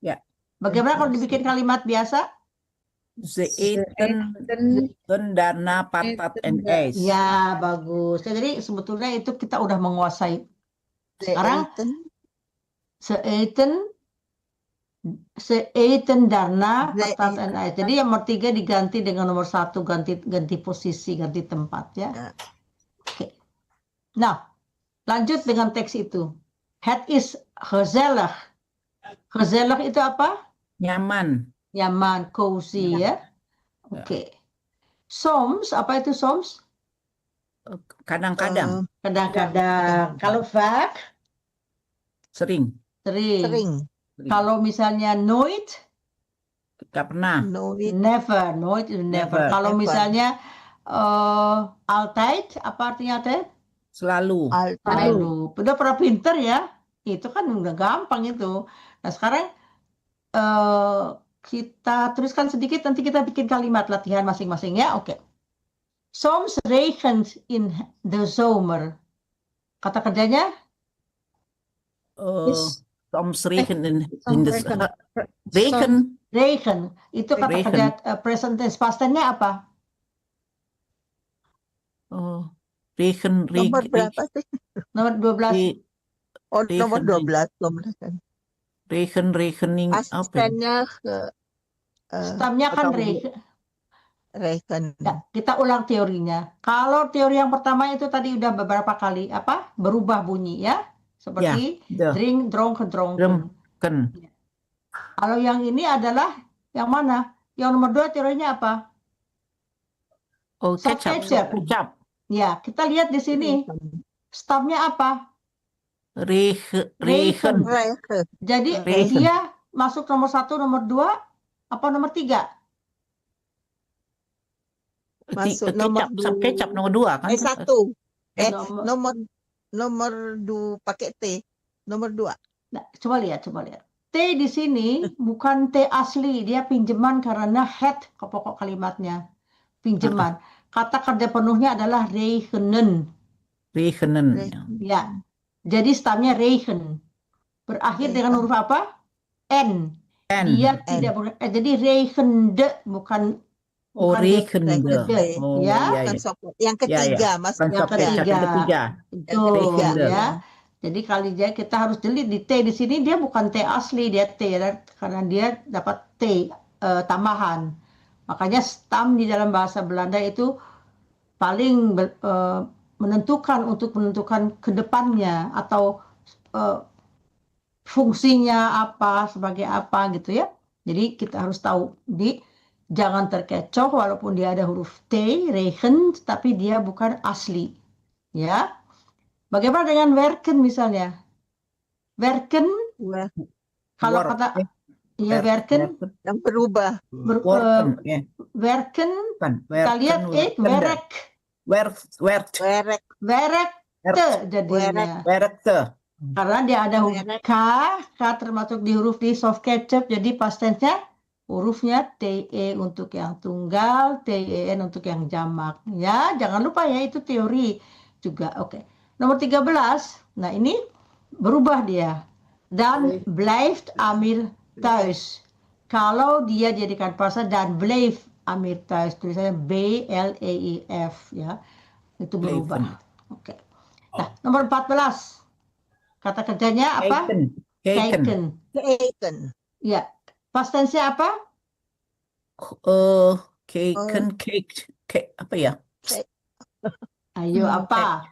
Ya. Bagaimana kalau dibikin kalimat biasa? Ze eten daarna patat en ijs. Ya, bagus. Ya, jadi sebetulnya itu kita udah menguasai. Sekarang ze eten daarna patat en ijs. Jadi yang nomor 3 diganti dengan nomor 1, ganti posisi, ganti tempat ya. Oke. Nah, lanjut dengan teks itu. Het is gezellig. Gezellig itu apa? Nyaman. Nyaman, cozy ya. Oke. Soms, apa itu soms? Kadang-kadang. Kadang-kadang. Kalau vaak? Sering. Sering. Kalau misalnya nooit? Gak pernah. Never. Nooit is never. Kalau misalnya altijd, apa artinya altijd? Selalu. Selalu. Udah pernah pinter ya? Itu kan udah gampang itu. Nah sekarang kita tuliskan sedikit, nanti kita bikin kalimat latihan masing-masing ya. Oke. Soms regent in the zomer. Kata kerjanya? Soms regen in the regen. Regen. Itu kata Regen. kerja present tense. Past tense-nya apa? Oh, regen. Nomor berapa sih? Nomor 12. Nomor 12. Rekening apa? Asistennya Stamnya kan regen. Ya, kita ulang teorinya. Kalau teori yang pertama itu tadi udah beberapa kali berubah bunyi ya, seperti drink, dronken. Kalau yang ini adalah yang mana? Yang nomor 2 teorinya apa? Oh, Ketchup. kecap. Ya, kita lihat di sini. Stamnya apa? Regen. Regen. Regen. Jadi Regen. dia masuk nomor 1, nomor 2, apa nomor 3? Masuk nomor Kecap nomor 2 kan? satu. Nomor, Nomor nomor pakai T. Nomor 2. nah, coba lihat. T di sini bukan T asli, dia pinjaman karena head ke pokok kalimatnya. Pinjaman. Kata kerja penuhnya adalah regenen. Regenen. Ya. Jadi stamnya regen. Berakhir dengan huruf apa? N. N. Dia N. tidak jadi regende, bukan Oh, bukan dia regende. regende, Oh, ya. iya, Bukan iya. sopot. Yang ketiga, Mas. Bukan Yang sop kecap yang ketiga. ketiga. Betul, Regende. ya. Jadi kali aja kita harus jeli di T di sini, dia bukan T asli, dia T karena dia dapat T tambahan. Makanya stam di dalam bahasa Belanda itu paling menentukan untuk menentukan ke depannya atau fungsinya apa, sebagai apa gitu ya. Jadi kita harus tahu, jangan terkecoh walaupun dia ada huruf T, regen, tapi dia bukan asli. Ya. Bagaimana dengan werken misalnya? Werken, Wah, kalau Work, kata ya werken, yang berubah. Worken, ya. werken, Kan, kita lihat werk, werk, Werek. werkte jadinya. werkte. Karena dia ada huruf K termasuk di huruf di soft kecap, jadi past tense-nya hurufnya TE untuk yang tunggal, TEN untuk yang jamak. Ya, jangan lupa ya, itu teori juga. Oke. Nomor 13. Nah, ini berubah dia. Dan blijft Amir thuis. Kalau dia jadikan pasta dan blijft Amir thuis, tulisannya BLEIF ya. Itu berubah. Oke. Nah, nomor 14. Kata kerjanya apa? Keken. Keken. Ya. Past tense-nya apa? Keken, cake, apa ya? Ayo, apa?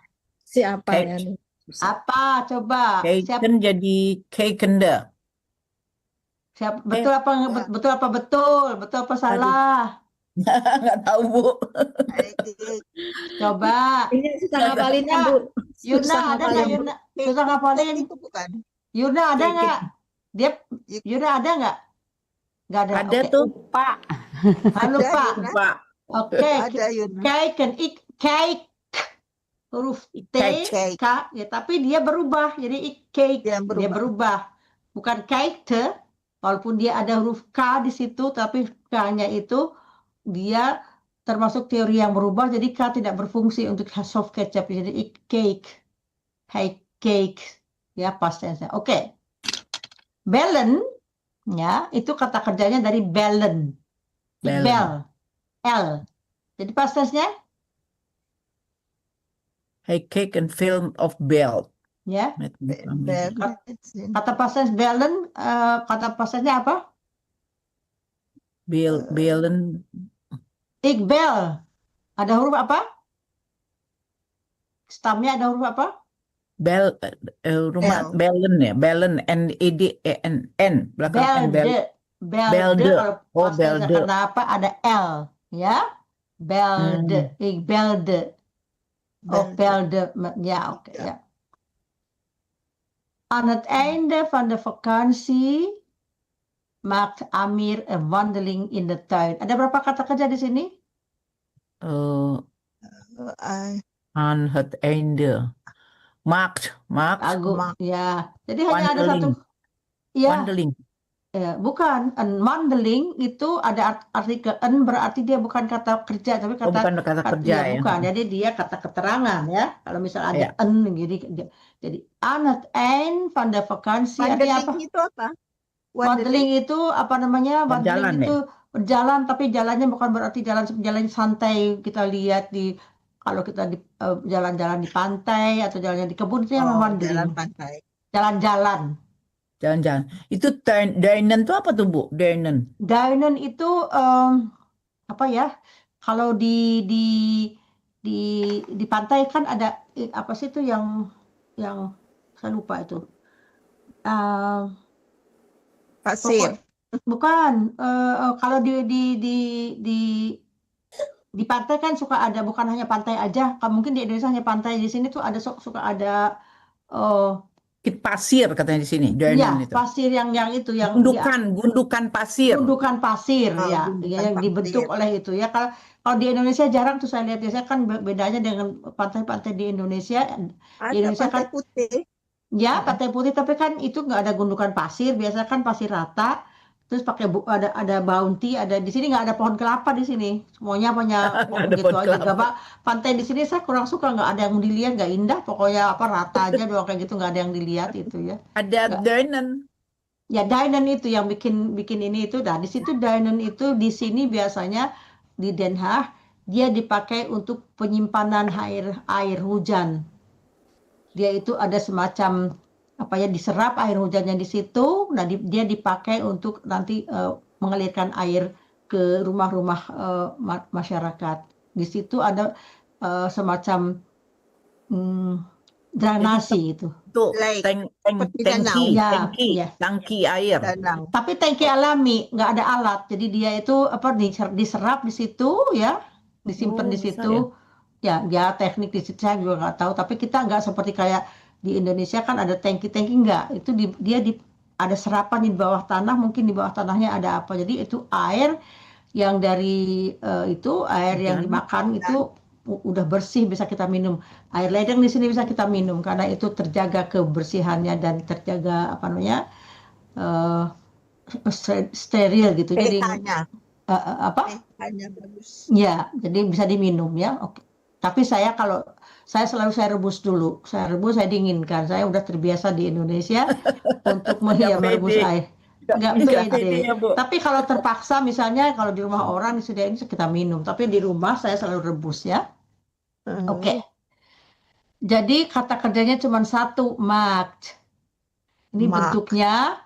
Siapa Cake. ya nih? Apa? Coba. Keken jadi kekende. Betul apa betul apa betul? Betul apa salah? Nggak tahu, Bu. Coba. Ini susah ngapalinnya, Bu. Yuna Susah ada nggak ngapalin. Yuna? Susah ngapalin. Itu bukan. Yuna ada Cake. nggak? Yuna ada nggak? Nggak ada. Ada Oke. tuh. Pak. Lupa. Yuna. Pak. Oke. Ada Yuna. Keken cake. Huruf T, Cake. K, ya, tapi dia berubah. Jadi cake, Dia dia berubah. Bukan kite, walaupun dia ada huruf K di situ, tapi K-nya itu dia termasuk teori yang berubah. Jadi K tidak berfungsi untuk soft kecap. Jadi cake, cake, ya past tense. Oke. Bellen, ya itu kata kerjanya dari bellen. Bell, L. Jadi past tense-nya? Hij keek een film of Bell. Ya. Met Kata past tense bellen, kata past tense-nya apa? Bellen. Ik bel. Ada huruf apa? Stamnya ada huruf apa? Rumah Bellen ya. Bellen, N-E-D-E-N. N. Belakang N. Belde. Belde. Kalau Oh, past tense belde. kenapa ada L, ya? Belde. Ik belde. Of belde. Ja, oké. Ja. Aan het einde van de vakantie maakt Amir een wandeling in de tuin. Ada berapa kata kerja di sini? Aan het einde. Maakt. Agung. Ya. Jadi hanya ada Wandeling. satu. Ya. Wandeling. Bukan, wandeling itu ada artikel en, berarti dia bukan kata kerja tapi kata bukan kata kerja ya. Bukan, jadi dia kata keterangan ya. Kalau misalnya ada Ya. en jadi aan het eind van de vakantie artinya apa? Wandeling itu apa? Wandeling itu apa namanya? Berjalan, Wandeling itu berjalan, tapi jalannya bukan berarti jalan santai kita lihat di kalau kita di jalan-jalan di pantai atau jalan di kebun itu yang wandeling. Jalan pantai. Jalan-jalan. Jalan-jalan. Itu duinen itu apa tuh, Bu? Duinen. Duinen itu apa ya? Kalau di pantai kan ada apa sih itu yang saya lupa itu. Pasir. Bukan. Kalau di pantai kan suka ada, bukan hanya pantai aja. Mungkin di Indonesia hanya pantai, di sini tuh ada suka ada Bukit pasir katanya di sini, Ya, Deurne itu. pasir yang itu yang Gundukan pasir. gundukan pasir Oh, ya, gundukan yang dibentuk pasir. oleh itu ya. Kalau di Indonesia jarang tuh saya lihat, biasanya kan bedanya dengan pantai-pantai di Indonesia. Di Ada Indonesia Pantai kan Putih. ya Mm-mm. pantai putih, tapi kan itu nggak ada gundukan pasir, biasanya kan pasir rata. Terus pakai ada bounty, ada di sini nggak ada pohon kelapa di sini, semuanya punya Nggak pohon ada gitu pohon aja. Gak kelapa. pantai di sini saya kurang suka, nggak ada yang dilihat, nggak indah, pokoknya apa rata aja doang kayak gitu, nggak ada yang dilihat itu ya. Ada Nggak. Deurne. Ya Dynon itu yang bikin bikin ini itu. Nah, di situ Dynon itu di sini biasanya di Den Haag dia dipakai untuk penyimpanan air hujan. Dia itu ada semacam apa ya, diserap air hujannya di situ. Nah, dia dipakai untuk nanti mengalirkan air ke rumah-rumah masyarakat. Di situ ada semacam mm, Jadi drainasi itu. itu Lake. tank, tank, Seperti tangki, danau. Ya, tangki, ya. tangki air. Danau. Tapi tangki alami, nggak ada alat. Jadi dia itu apa diserap di situ ya, disimpan Oh, di bisa situ. ya. Ya teknik di situ saya juga nggak tahu. Tapi kita nggak seperti kayak di Indonesia kan ada tangki-tangki, nggak. Itu ada serapan di bawah tanah. Mungkin di bawah tanahnya ada apa. Jadi itu air yang dari itu air yang Hujan. dimakan itu udah bersih, bisa kita minum. Air ledeng di sini bisa kita minum karena itu terjaga kebersihannya dan terjaga apa namanya, eh, steril gitu. Jadi pH-nya. apa? pH-nya bagus. Ya, jadi bisa diminum ya. Oke. Tapi kalau saya selalu saya rebus dulu. Saya rebus, saya dinginkan. Saya udah terbiasa di Indonesia untuk merebus pede. air. Nggak Nggak pede. pede ya, Bu. Tapi kalau terpaksa, misalnya kalau di rumah orang disediain kita minum. Tapi di rumah saya selalu rebus ya. Oke. Jadi kata kerjanya cuma satu, markt. Ini Markt. bentuknya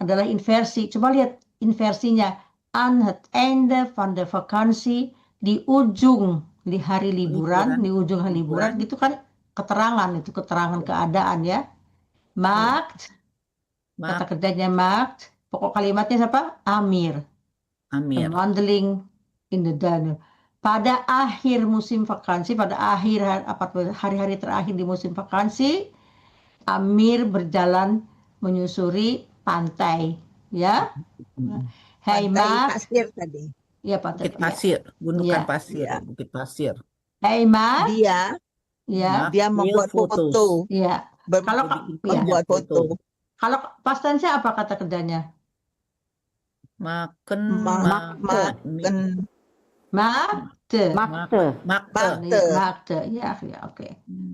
adalah inversi. Coba lihat inversinya. Aan het einde van de vakantie, di ujung di hari liburan, di ujung hari liburan, gitu kan keterangan keadaan ya. Markt, kata kerjanya markt. Pokok kalimatnya siapa? Amir. Amir. Wandeling in the Danube. Pada akhir musim vakansi, pada akhir hari-hari terakhir di musim vakansi, Amir berjalan menyusuri pantai, ya. Hey Pantai Mark, pasir tadi. ya pantai Bukit pasir, gundukan Ya. pasir, Ya. bukit pasir. Hey Mark, Dia ya, Mark dia will membuat photos. foto. ya. Kalau ya, Membuat foto. kalau past tense-nya apa kata kerjanya? Makan, Makan. Maakte. Maakte. Ya, oke.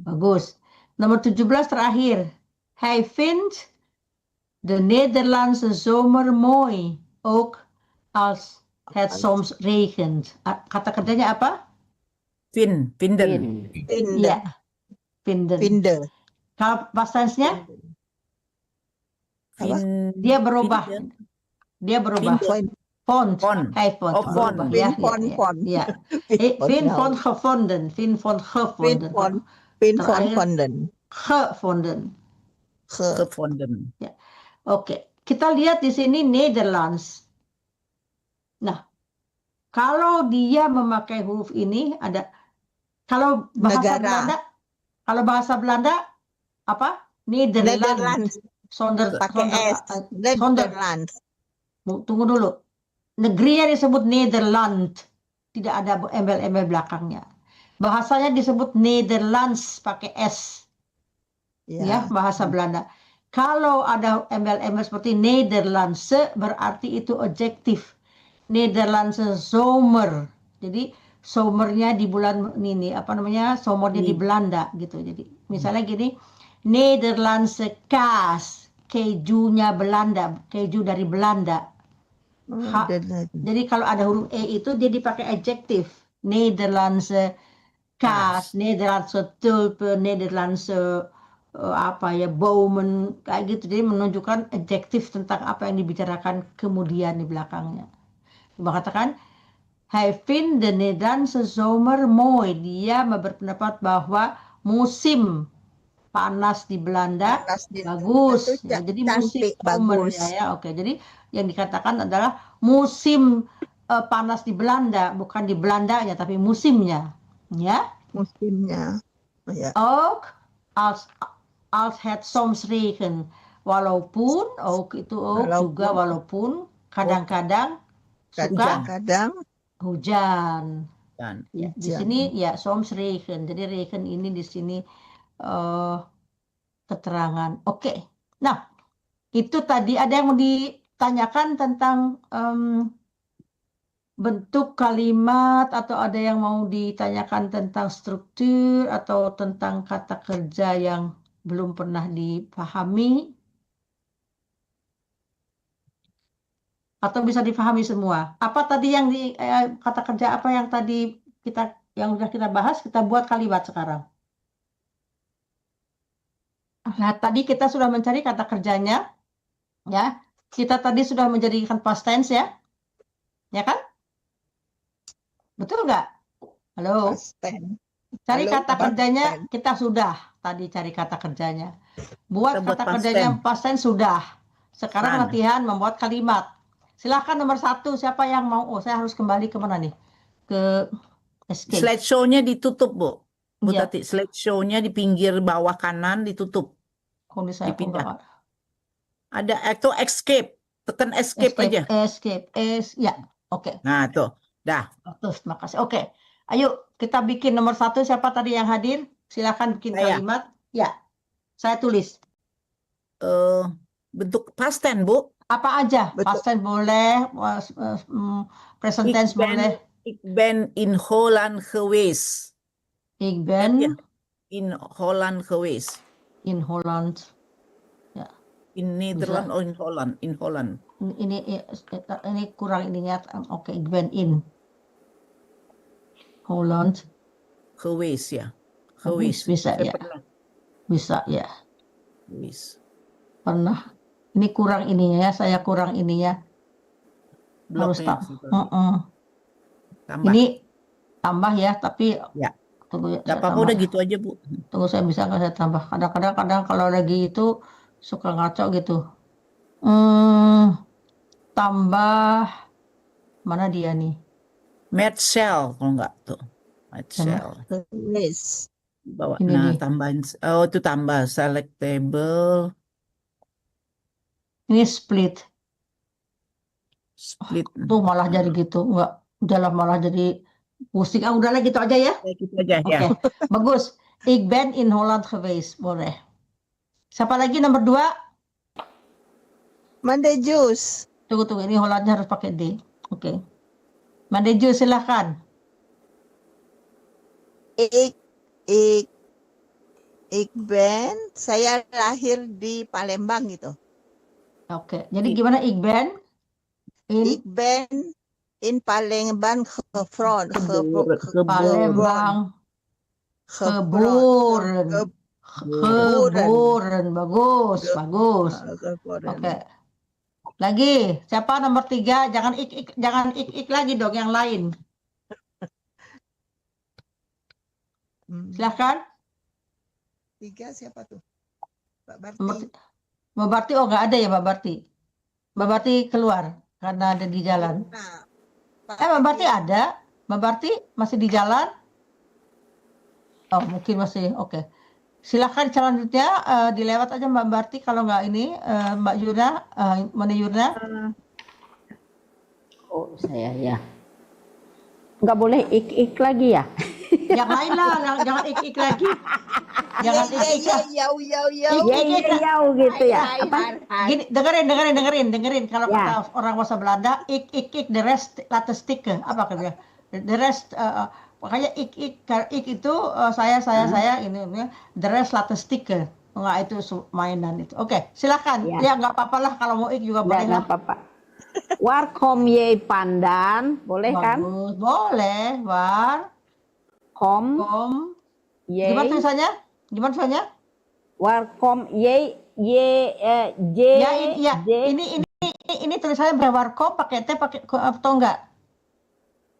Bagus. Nomor 17 terakhir. Hij vindt de Nederlandse zomer mooi, ook als het soms regent. Kata kerjanya apa? Vinden. Iya, vinden. Vinden. Kalau past tense-nya Vin- dia berubah. Vinden. Dia berubah. Font. Font. Hij vond. Oh, font. Berubah. Ya, Font. ya. Vin vond gevonden. Vin vond gevonden. Terakhir, Vinden. gevonden. Gevonden. Oke, kita lihat di sini Nederlands. Nah, kalau dia memakai huruf ini ada, kalau bahasa Negara. Belanda apa? Nederland. Sonder Pakai S. Nederland. Tunggu dulu. Negerinya disebut Nederland. Tidak ada embel-embel belakangnya. Bahasanya disebut Nederlands pakai S. Ya, bahasa Belanda. Kalau ada embel-embel seperti Nederlandse, berarti itu adjektif. Nederlandse zomer. Jadi zomernya di bulan ini, apa namanya? Zomernya di Belanda gitu. Jadi misalnya gini, Nederlandse kaas, kejunya Belanda, keju dari Belanda. Jadi kalau ada huruf E itu dia dipakai adjektif. Nederlandse kaas, Nederlandse tulpen, Nederlandse apa ya, bomen, kayak gitu. Jadi menunjukkan adjektif tentang apa yang dibicarakan kemudian di belakangnya. Mengatakan, hij vindt de Nederlandse zomer mooi. Dia berpendapat bahwa musim panas di Belanda bagus. Ya, jadi musim bagus. Ya, oke. Jadi yang dikatakan adalah musim panas di Belanda, bukan di Belandanya, tapi musimnya. Ya. Musimnya. Ya. Ook als als het soms regent. Walaupun, itu juga walaupun kadang-kadang suka Kadang-kadang hujan. Dan Ya, di hujan. sini ya soms regen. Jadi regen ini di sini keterangan. Oke. Nah, itu tadi ada yang mau ditanyakan tentang bentuk kalimat atau ada yang mau ditanyakan tentang struktur atau tentang kata kerja yang belum pernah dipahami atau bisa dipahami semua. Apa tadi yang kata kerja apa yang tadi yang sudah kita bahas, kita buat kalimat sekarang. Nah, tadi kita sudah mencari kata kerjanya, ya. Kita tadi sudah menjadikan past tense, ya. Ya kan? Betul nggak? Halo? Past tense. Cari Halo, kata past kerjanya, tense. kita sudah tadi cari kata kerjanya. Buat Kita buat kata past kerjanya tense. past tense sudah. Sekarang Done. latihan membuat kalimat. Silahkan nomor 1, siapa yang mau? Oh, saya harus kembali ke mana nih? Ke escape. Slideshow-nya ditutup, Bu. Bu Iya. Tati, slideshow-nya di pinggir bawah kanan ditutup. Kondisi saya Dipindah. enggak. Ada atau escape. Tekan escape aja. Ya, oke. Nah, tuh. Dah. Terus, makasih. Oke. Ayo, kita bikin nomor 1. Siapa tadi yang hadir? Silakan bikin Saya. kalimat. Ya, saya tulis. Bentuk past tense, Bu. Apa aja? Betul. Past tense boleh, present tense boleh. Ik ben in Holland geweest. Ik ben Ya, in Holland geweest. in Holland. In Nederland or in Holland? In Holland. Ini kurang ininya. Oke, ik ben in Holland. Geweest, ya. Geweest, Geweest. bisa, Saya ya. pernah. Bisa, ya. Geweest. Pernah. Ini kurang ininya ya. Saya kurang ininya. Harus Bloknya. Tambah. Ini tambah ya, tapi Ya. tunggu ya. Gak apa-apa, udah gitu aja, Bu. Tunggu, saya bisa nggak saya tambah. Kadang-kadang kalau lagi itu suka ngaco gitu. Tambah mana dia nih? Metshell, kalau nggak tuh. Metshell. Yes. Bawa. Ini Nah, nih. tambahin. Oh, itu tambah. Selectable. Ini split. Split. Tuh malah jadi gitu. Enggak. Udahlah malah jadi pusing. Udahlah gitu aja ya. Kayak gitu aja, Oke. ya. Bagus. Ik ben in Holland geweest. Boleh. Siapa lagi nomor 2? Mandejus. Tunggu. Ini Hollandnya harus pakai D. Oke. Mandeju silahkan. Ik ben, saya lahir di Palembang gitu. Oke. Jadi gimana ik ben? Ik ben in Palembang geboren. Palembang. Geboren. Bagus. Geboren. Oke. Lagi, siapa nomor 3? Jangan ik lagi dong, yang lain. Silahkan. 3 siapa tuh? Mbak Barti. Mbak Barti, nggak ada ya Mbak Barti. Mbak Barti keluar karena ada di jalan. Mbak Barti ada? Mbak Barti masih di jalan? Oh, mungkin masih. Oke. Silahkan selanjutnya dilewat aja Mbak Barti kalau nggak ini Mbak Yurna, mana Yurna? Oh, saya ya. Nggak boleh ik lagi ya? Yang lain lah, jangan ik lagi. Jangan ik lah. Iya gitu ya. Apa? Gini, dengerin. Kalau kata orang bahasa Belanda, ik, the rest laten stikken. Apa katanya? The rest, makanya ik itu saya, ini, the rest laten stikken. Enggak, itu mainan itu. Oke, silakan. Ya, nggak apa-apa lah kalau mau ik juga boleh. Nggak apa-apa. Waar kom je vandaan? Boleh kan? Bagus, boleh. Kom je. Gimana tulisannya? Waar kom je j. Ya, ini tulisannya Warkom pakai T pakai atau enggak?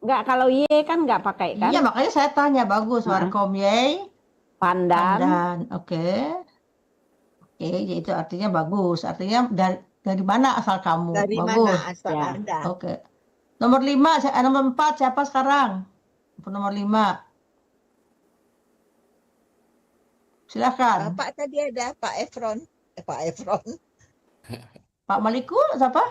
Enggak, kalau y kan enggak pakai kan? Iya, makanya saya tanya. Bagus. Warkom ye Pandan. Oke, itu artinya bagus. Artinya dari mana asal kamu? Dari bagus. mana asal Anda? Oke. Nomor 4 siapa sekarang? Nomor 5. Silakan. Pak tadi ada Pak Efron. Pak Efron. Pak Maliku, siapa?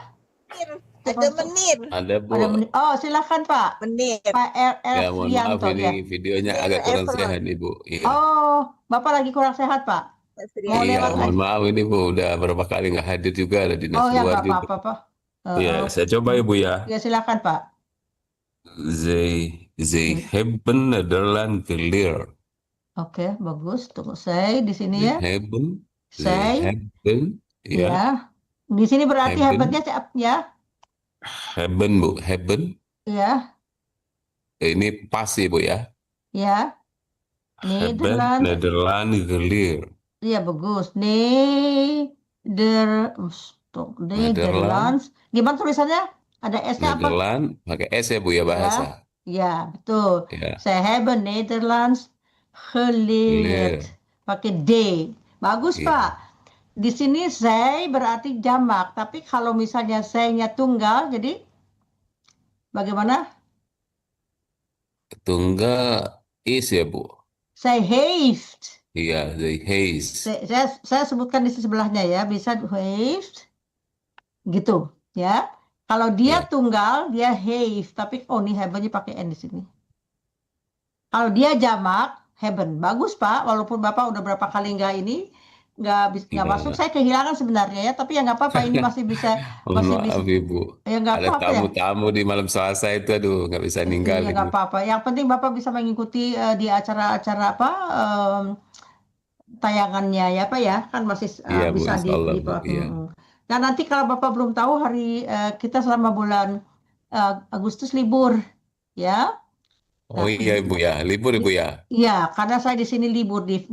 Ada Menir. Ada Bu. Oh, silakan Pak. Menir. Pak Ya, mohon maaf Frianto ya. ini videonya Menir agak kurang Efron. sehat nih Bu. Iya. Oh, Bapak lagi kurang sehat Pak. Pak Mau Iya, lewat mohon aja. maaf ini Bu, udah berapa kali nggak hadir juga, ada dinas Oh ya luar nggak juga. apa-apa Pak. Iya, saya coba ya Bu ya. Ya silakan Pak. They hebben Nederland geleerd. Oke, bagus. Tunggu saya di sini They ya. hebben, they Saya, hebben, ya, ya. Di sini berarti Hebben. hebatnya ya, hebben Bu, hebben. ya, Ini pas ya Bu ya. ya. Hebben Nederland, Nederland geleerd. iya bagus. Nederlands. Gimana tulisannya? Ada S-nya apa? Nederland pakai S ya Bu ya bahasa. Ya, betul. Ya. Saya hebben Nederlands geleerd. Pakai D. Bagus, Iya. Pak. Di sini saya berarti jamak, tapi kalau misalnya saya-nya tunggal, jadi bagaimana? Tunggal is ya Bu. Saya heeft. Iya, they haze. Saya sebutkan di sebelahnya ya, bisa heeft. Gitu, ya. Kalau dia Ya. tunggal, dia heeft, tapi oh ini hebennya pakai N di sini. Kalau dia jamak, heben. Bagus, Pak, walaupun Bapak udah berapa kali nggak Iya. masuk, saya kehilangan sebenarnya ya, tapi ya nggak apa-apa, ini masih bisa, Mohon maaf Ibu. ya nggak Ada apa-apa ya. tamu-tamu di malam Selasa itu, aduh nggak bisa Iya ninggalin. nggak apa-apa. Yang penting Bapak bisa mengikuti di acara-acara apa tayangannya ya Pak ya, kan masih Iya Bu, bisa insya Allah Bu. Iya. Dan nanti kalau Bapak belum tahu hari kita selama bulan Agustus libur ya. Oh iya Ibu ya, libur Ibu ya. Iya, karena saya di sini libur di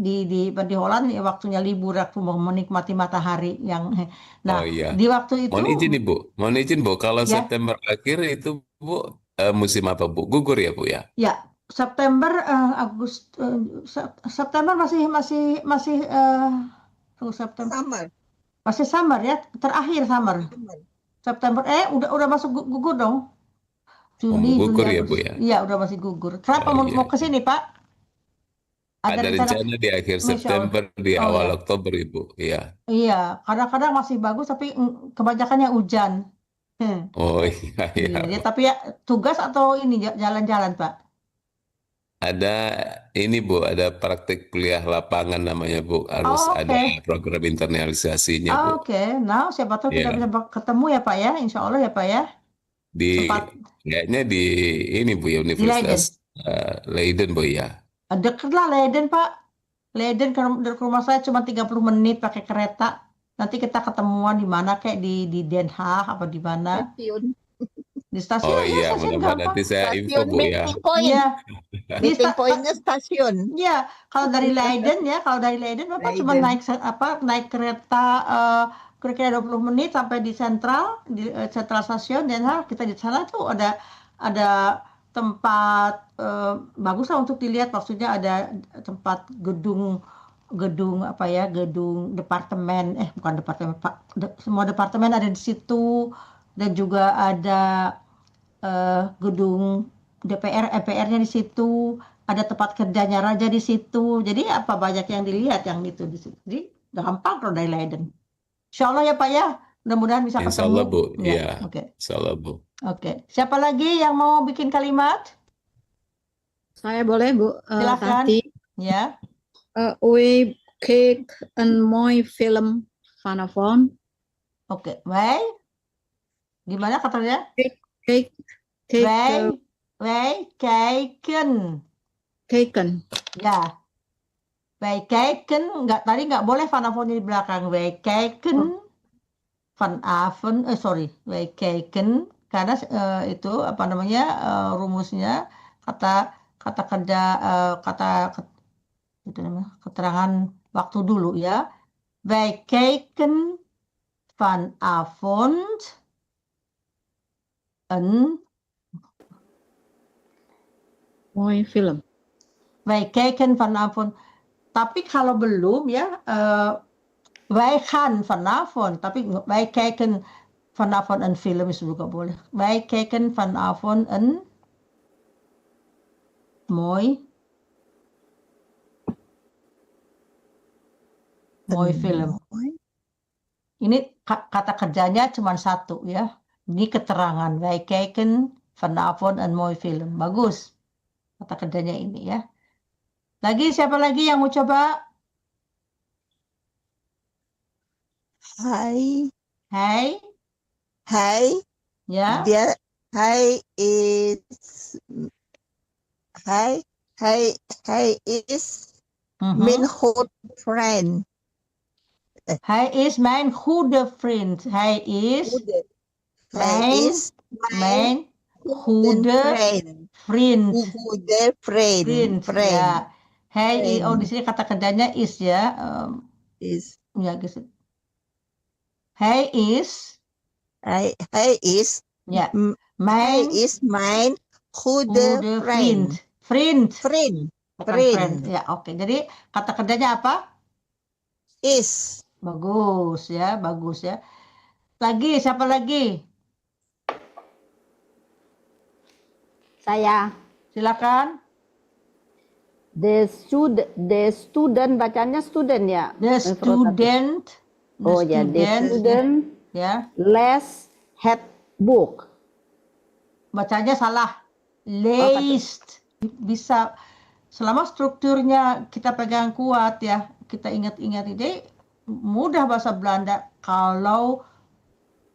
Holland ya, waktunya libur aku mau menikmati matahari yang. Nah, Oh iya. di waktu itu Mohon izin Ibu, mohon izin Bu, kalau Ya. September akhir itu Bu musim apa Bu? Gugur ya Bu ya? ya September September tunggu, September Summer. masih summer ya, terakhir summer. September udah masuk gugur dong. Juni, mau gugur Juli, ya, Bu, Agustus. ya? Iya, udah masih gugur. Kenapa Oh, mau iya. ke sini, Pak? Ada rencana di akhir Masya Allah. September, di Oh, awal ya. Oktober Ibu. Iya. Iya, kadang-kadang masih bagus tapi kebanyakannya hujan. Oh iya, iya. Iya, tapi ya tugas atau ini jalan-jalan, Pak? Ada ini Bu, ada praktik kuliah lapangan namanya Bu. Harus Oh, ada oke. program internalisasinya Bu. Oke, nah siapa tahu kita Iya. bisa ketemu ya, Pak ya, Insya Allah ya, Pak ya. Di Sempat kayaknya di ini Bu ya, Universitas Leiden Bu ya. deket lah Leiden, Pak. Leiden dari rumah saya cuma 30 menit pakai kereta. Nanti kita ketemuan di mana, kayak di Den Haag apa di mana? Stasiun. Di stasiun Oh ya, iya, stasiun mudah-mudahan gampang. nanti saya info Stasiun Bu ya. meeting point. Iya, di Meeting pointnya stasiun. Iya, kalau dari Leiden ya, Bapak cuma Leiden. naik kereta kira-kira 20 menit sampai di sentral stasiun Den Haag. Kita di sana tuh ada tempat bagus lah untuk dilihat, maksudnya ada tempat gedung apa ya, gedung departemen, bukan departemen Pak, semua departemen ada di situ, dan juga ada gedung DPR, MPR-nya di situ, ada tempat kerjanya raja di situ. Jadi apa banyak yang dilihat yang itu di situ. Jadi gampang kalau dari Leiden. Insya Allah ya Pak ya. Mudah-mudahan bisa Insya ketemu. Allah Bu, Ya, iya. Oke. Insya Allah Bu. Oke. Siapa lagi yang mau bikin kalimat? Saya boleh Bu, Silakan. Tati. Ya. We keek een mooi film vanavond. Oke. Wij. Gimana katanya? Keek, Wij kijken. keken. Ya. Wij kijken, tadi nggak boleh vanavond di belakang. Wij kijken vanavond, wij kijken, karena itu apa namanya rumusnya kata kerja itu namanya keterangan waktu dulu ya. Wij kijken vanavond een Mooi film. wij kijken vanavond. Tapi kalau belum ya, wij gaan vanavond. Tapi wij kijken vanavond een film is juga boleh. Wij kijken vanavond een mooi Mooi film. Ini kata kerjanya cuma satu ya. Ini keterangan. Wij kijken vanavond een mooi film. Bagus. Kata kerjanya ini ya. Lagi siapa lagi yang mau coba? Hai, Hai, hai, ya. hai is, hai, is mijn good friend. Hij is mijn goede vriend. Hij is Hij is mijn goede vriend. goede friend. Ya. Hij, Friend. oh di sini kata kerjanya is ya. Is Ya gitu. Hij is, hij is ya. hij Mijn is mijn goede goede friend. vriend. Friend. Bukan Friend. friend. Ya, oke. Jadi kata kerjanya apa? Is Bagus ya, bagus ya. Lagi, siapa lagi? Saya. Silakan. The student bacanya student ya. The student. Oh ya, the student Ya, last had book. bacanya salah. Leest. Bisa selama strukturnya kita pegang kuat ya, kita ingat-ingat ini mudah bahasa Belanda. Kalau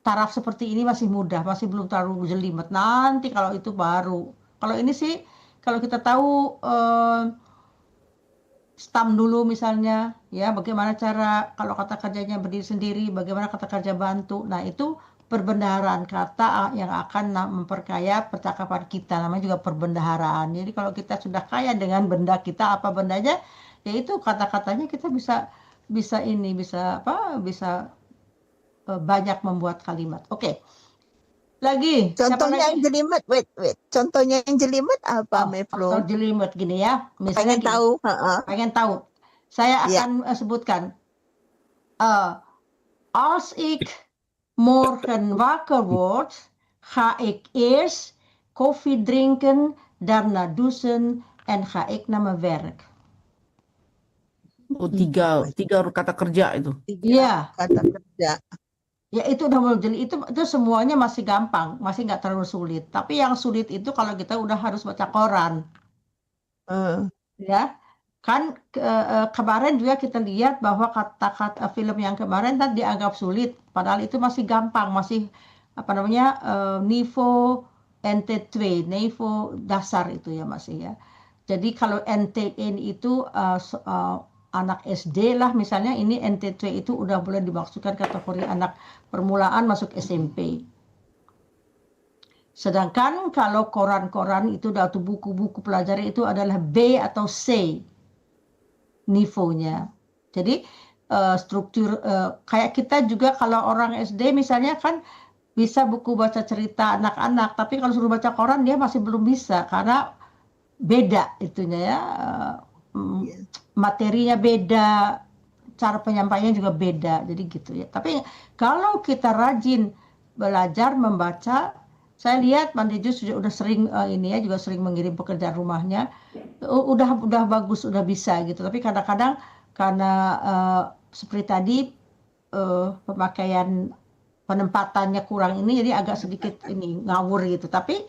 taraf seperti ini masih mudah, masih belum terlalu jelimet. Nanti kalau itu baru. Kalau ini sih, kalau kita tahu stam dulu misalnya, ya bagaimana cara kalau kata kerjanya berdiri sendiri, bagaimana kata kerja bantu. Nah itu perbendaharaan kata yang akan memperkaya percakapan kita, namanya juga perbendaharaan. Jadi kalau kita sudah kaya dengan benda kita, apa bendanya, yaitu kata-katanya kita bisa banyak membuat kalimat. Oke. Lagi. contohnya yang jelimet. Wait. Contohnya yang jelimet apa, Mevlo? Atau jelimet gini ya. Pengen Misalnya gini, tahu. pengen tahu. Saya akan sebutkan. Als ik morgen wakker word, ga ik eerst koffie drinken, daarna douchen en ga ik naar mijn werk. Oh, tiga kata kerja itu. Iya. Kata kerja. Ya itu udah mulai jeli, itu semuanya masih gampang, masih nggak terlalu sulit. Tapi yang sulit itu kalau kita udah harus baca koran, ya kan. Kemarin juga kita lihat bahwa kata-kata film yang kemarin tadi dianggap sulit, padahal itu masih gampang, masih niveau NT2, niveau dasar itu ya masih ya. Jadi kalau NT1 itu anak SD lah misalnya, ini NT2 itu udah boleh dimaksudkan kategori anak permulaan masuk SMP. Sedangkan kalau koran-koran itu atau buku-buku pelajaran itu adalah B atau C nivonya. Jadi struktur kayak kita juga kalau orang SD misalnya kan bisa buku baca cerita anak-anak, tapi kalau suruh baca koran dia masih belum bisa karena beda itunya ya. Materinya beda, cara penyampaiannya juga beda, jadi gitu ya. Tapi kalau kita rajin belajar membaca, saya lihat Mandejus udah sering juga sering mengirim pekerjaan rumahnya, udah bagus, udah bisa gitu. Tapi kadang-kadang karena seperti tadi pemakaian penempatannya kurang ini, jadi agak sedikit ini ngawur gitu. Tapi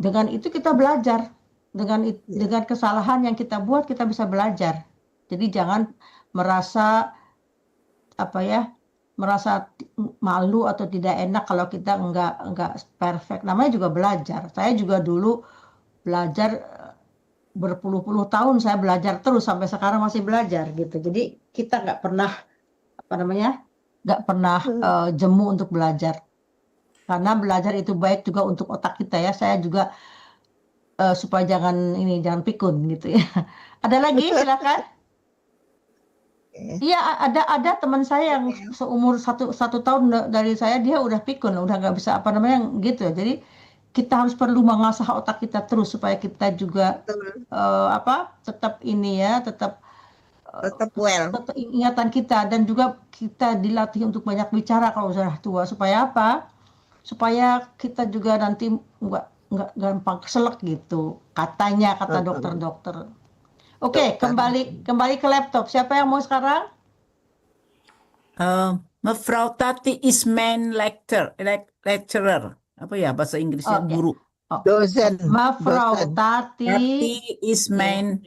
dengan itu kita belajar. Dengan kesalahan yang kita buat kita bisa belajar. Jadi jangan merasa merasa malu atau tidak enak kalau kita enggak perfect. Namanya juga belajar. Saya juga dulu belajar berpuluh-puluh tahun, saya belajar terus sampai sekarang masih belajar gitu. Jadi kita nggak pernah jemu untuk belajar. Karena belajar itu baik juga untuk otak kita ya. Saya juga supaya jangan pikun gitu ya. Ada lagi silakan. Iya, ada teman saya yang seumur satu tahun dari saya, dia udah pikun, udah nggak bisa gitu. Jadi kita harus perlu mengasah otak kita terus supaya kita juga tetap ingatan kita, dan juga kita dilatih untuk banyak bicara kalau sudah tua. Supaya apa? Supaya kita juga nanti nggak gampang keselak gitu, katanya kata dokter-dokter. Oke, kembali ke laptop. Siapa yang mau sekarang? Mevrouw Tati is mijn lecturer. Apa ya bahasa Inggrisnya? Oke. Guru. Oh. Dosen. Mevrouw Dosen. Tati Tati is mijn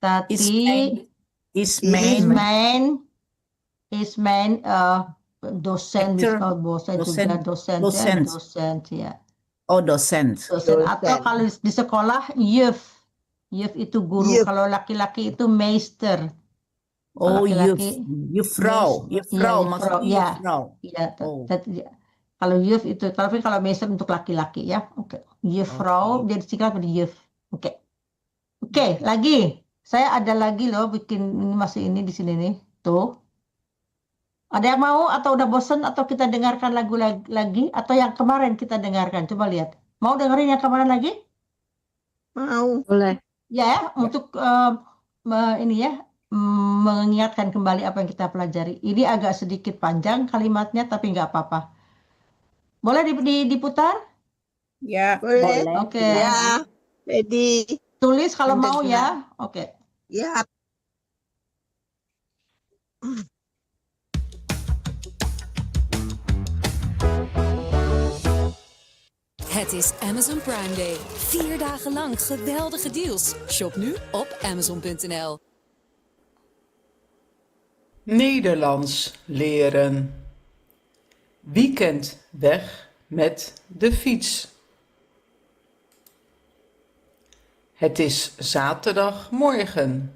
Tati is is mijn mijn dosen, Lecturer. kalau bosan juga Dosen. dosen ya. docent. Dosen. Atau Dosen. kalau di sekolah juf itu guru, Juf. kalau laki-laki itu meester. Oh, laki-laki juffrouw. Iya, Juffrouw, juffrouw, maksudnya ya. juffrouw. Ya, Oh. kalau juf itu, tapi kalau meester untuk laki-laki ya. Oke. Juffrouw jadi singkat menjadi juf. Oke. Oke, lagi. Saya ada lagi loh bikin ini masih ini di sini nih. Tuh. Ada yang mau atau udah bosen atau kita dengarkan lagu lagi atau yang kemarin kita dengarkan? Coba lihat. Mau dengerin yang kemarin lagi? Mau. Boleh. Ya, untuk ini ya, mengingatkan kembali apa yang kita pelajari. Ini agak sedikit panjang kalimatnya, tapi nggak apa-apa. Boleh diputar? Ya, Boleh. Oke. Ya. Jadi, Tulis kalau Anda mau juga. ya. Oke. ya. Het is Amazon Prime Day. 4 dagen lang geweldige deals. Shop nu op Amazon.nl. Nederlands leren. Weekend weg met de fiets. Het is zaterdagmorgen.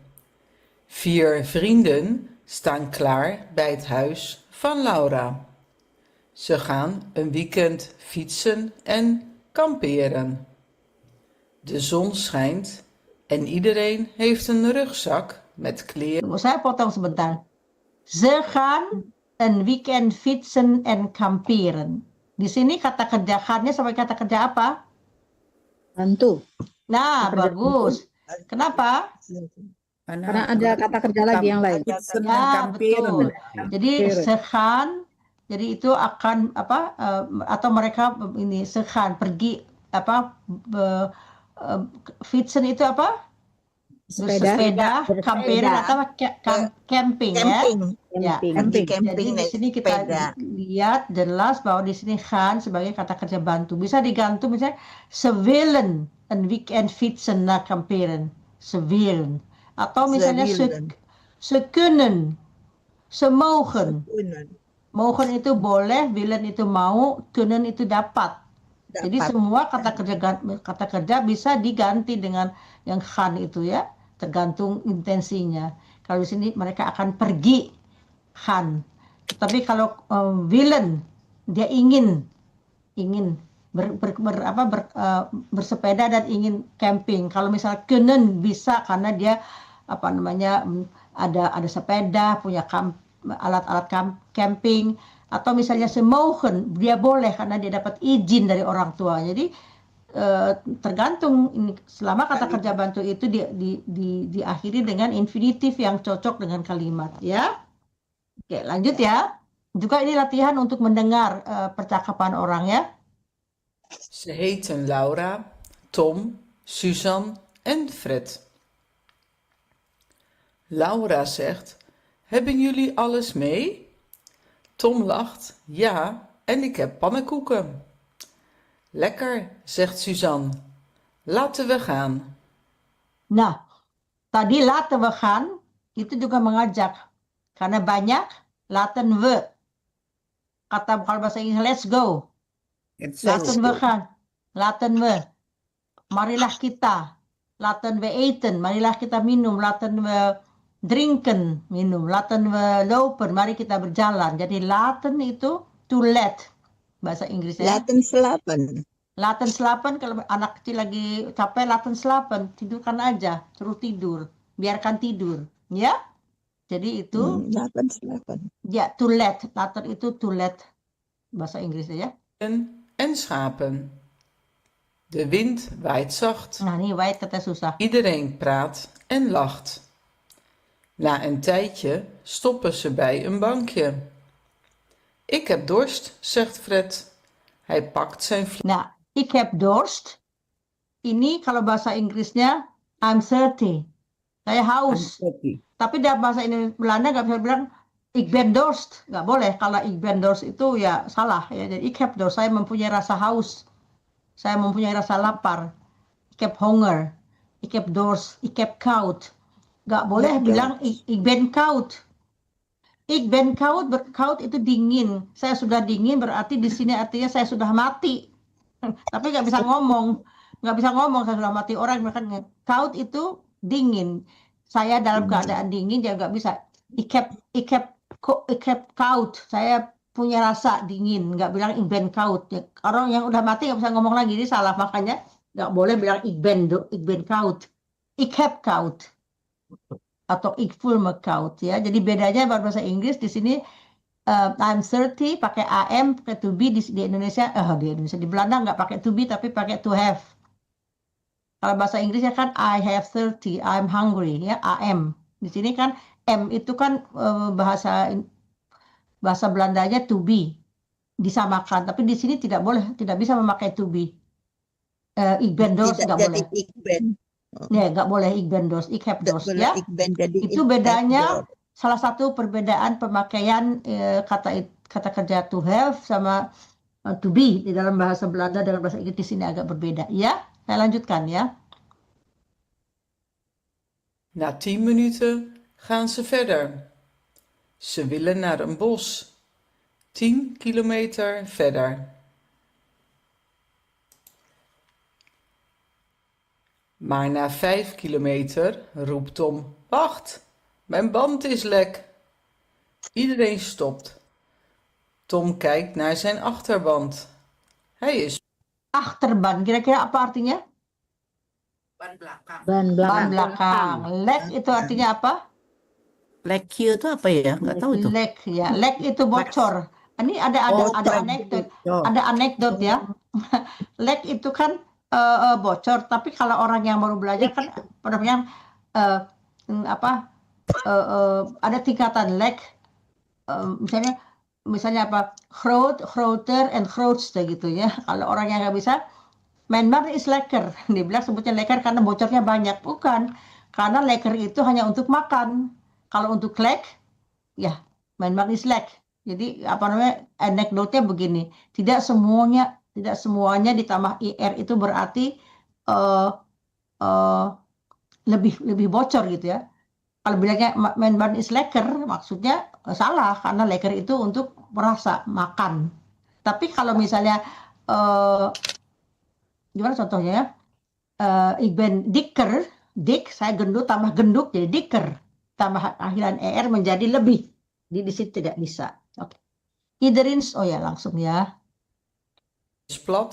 4 vrienden staan klaar bij het huis van Laura. Ze gaan een weekend fietsen en kamperen. De zon schijnt en iedereen heeft een rugzak met kleren. Tunggu, saya potong sebentar. Ze gaan een weekend fietsen en kamperen. Di sini kata kerja gaan-nya sampai kata kerja apa? Bantu. Nah, Kerja bagus. Kenapa? Karena ada kata kerja lagi yang lain. Fietsen en Ya, kamperen. betul. Jadi Kamperen. ze gaan, jadi itu akan apa? Atau mereka ini ze gaan pergi apa? Fietsen itu apa? Bersepeda, kamperen atau camping ya. Camping. Ya, Camping. Camping jadi di naik sini kita sepeda. lihat jelas bahwa di sini gaan sebagai kata kerja bantu. Bisa digantung misalnya ze willen een weekend fietsen naar kamperen. Ze willen. Atau misalnya ze kunnen. Ze mogen. Mogen itu boleh, willen itu mau, kunnen itu dapat. Jadi semua kata kerja bisa diganti dengan yang gaan itu ya, tergantung intensinya. Kalau di sini mereka akan pergi, gaan. Tapi kalau willen, dia ingin bersepeda dan ingin camping. Kalau misalnya kunnen bisa karena dia apa namanya ada sepeda, punya alat-alat camping. Atau misalnya semogen, dia boleh karena dia dapat izin dari orang tua. Jadi tergantung ini, selama kata kerja bantu itu diakhiri dengan infinitif yang cocok dengan kalimat ya. Oke, lanjut ya. Juga ini latihan untuk mendengar percakapan orang ya. Ze heten Laura, Tom, Suzanne en Fred. Laura zegt: hebben jullie alles mee? Tom lacht: ja, en ik heb pannenkoeken. Lekker, zegt Suzanne. Laten we gaan. Nah, tadi laten we gaan itu juga mengajak. Karena banyak, laten we. Kata kalau bahasa Inggris let's go. Laten we gaan. Laten we. Marilah kita. Laten we eten. Marilah kita minum. Laten we drinken, minum. Laten we lopen, mari kita berjalan. Jadi laten itu to let, bahasa Inggrisnya. Laten slapen. Laten slapen, kalau anak kecil lagi capek, laten slapen, tidurkan aja, suruh tidur, biarkan tidur, ya. Jadi itu, Laten slapen. ya to let, laten itu to let, bahasa Inggrisnya ya. En schapen. De wind waait zacht. Nah ini waait kata susah. Iedereen praat en lacht. Na een tijdje stoppen ze bij een bankje. Ik heb dorst, zegt Fred. Hij pakt zijn Nah, ik heb dorst. Ini kalau bahasa Inggrisnya I'm thirsty. Saya haus. Tapi dalam bahasa Belanda nggak bisa bilang Ik ben dorst, nggak boleh. Kalau ik ben dorst itu ya salah ya. Jadi ik heb dorst, saya mempunyai rasa haus, saya mempunyai rasa lapar. Ik heb honger, ik heb dorst, ik heb koud. Nggak boleh bilang ik ben koud. Ik ben koud, koud itu dingin. Saya sudah dingin berarti di sini artinya saya sudah mati. Tapi nggak bisa ngomong, saya sudah mati. Orang makan koud itu dingin. Saya dalam keadaan dingin ya nggak bisa. Ik heb koud, saya punya rasa dingin, nggak bilang ik ben koud. Ya, orang yang udah mati nggak bisa ngomong lagi, ini salah, makanya nggak boleh bilang ik ben koud. Ik heb koud atau ik voel me koud ya. Jadi bedanya bahasa Inggris di sini I'm 30 pakai am, pakai to be. Di Indonesia, di Belanda nggak pakai to be tapi pakai to have. Kalau bahasa Inggrisnya kan I have 30, I'm hungry ya, am. Di sini kan M itu kan bahasa Belandanya to be, disamakan. Tapi di sini tidak boleh, tidak bisa memakai to be. Ik ben dorst nggak boleh. Ik ben. Ya, nggak boleh ik ben dorst, ik heb dorst ya. Itu bedanya, salah satu perbedaan pemakaian kata kerja to have sama to be di dalam bahasa Belanda dengan bahasa Inggris di sini agak berbeda ya. Saya lanjutkan ya. Na 10 minuten gaan ze verder. Ze willen naar een bos. 10 kilometer verder. Maar na 5 kilometer roept Tom: wacht, mijn band is lek. Iedereen stopt. Tom kijkt naar zijn achterband. Hij is Achterban, kira-kira apa artinya? Ban belakang. Ban Ban belakang. belakang. Leg itu artinya apa? Leg Q itu apa ya? Nggak tahu itu. Leg ya, leg itu bocor. Ini ada anekdot, ada anekdot ya. Leg itu kan bocor, tapi kalau orang yang baru belajar kan namanya ada tingkatan leg. Misalnya apa? Groot, groter, en grootste gitu ya. Kalau orang yang nggak bisa, mijn man is lekker. Dibilang sebutnya lekker karena bocornya banyak. Bukan, karena lekker itu hanya untuk makan. Kalau untuk leg, ya mijn man is lek. Jadi apa namanya, anekdotnya begini. Tidak semuanya ditambah ir itu berarti lebih bocor gitu ya. Kalau bilangnya mijn man is lekker, maksudnya salah, karena lekker itu untuk merasa makan. Tapi kalau misalnya gimana contohnya ya? Ik ben dikker, dik, saya gendut tambah genduk jadi dikker, tambah akhiran er menjadi lebih. Di sini tidak bisa. Oke. Iedereen, oh ya langsung ya. plat.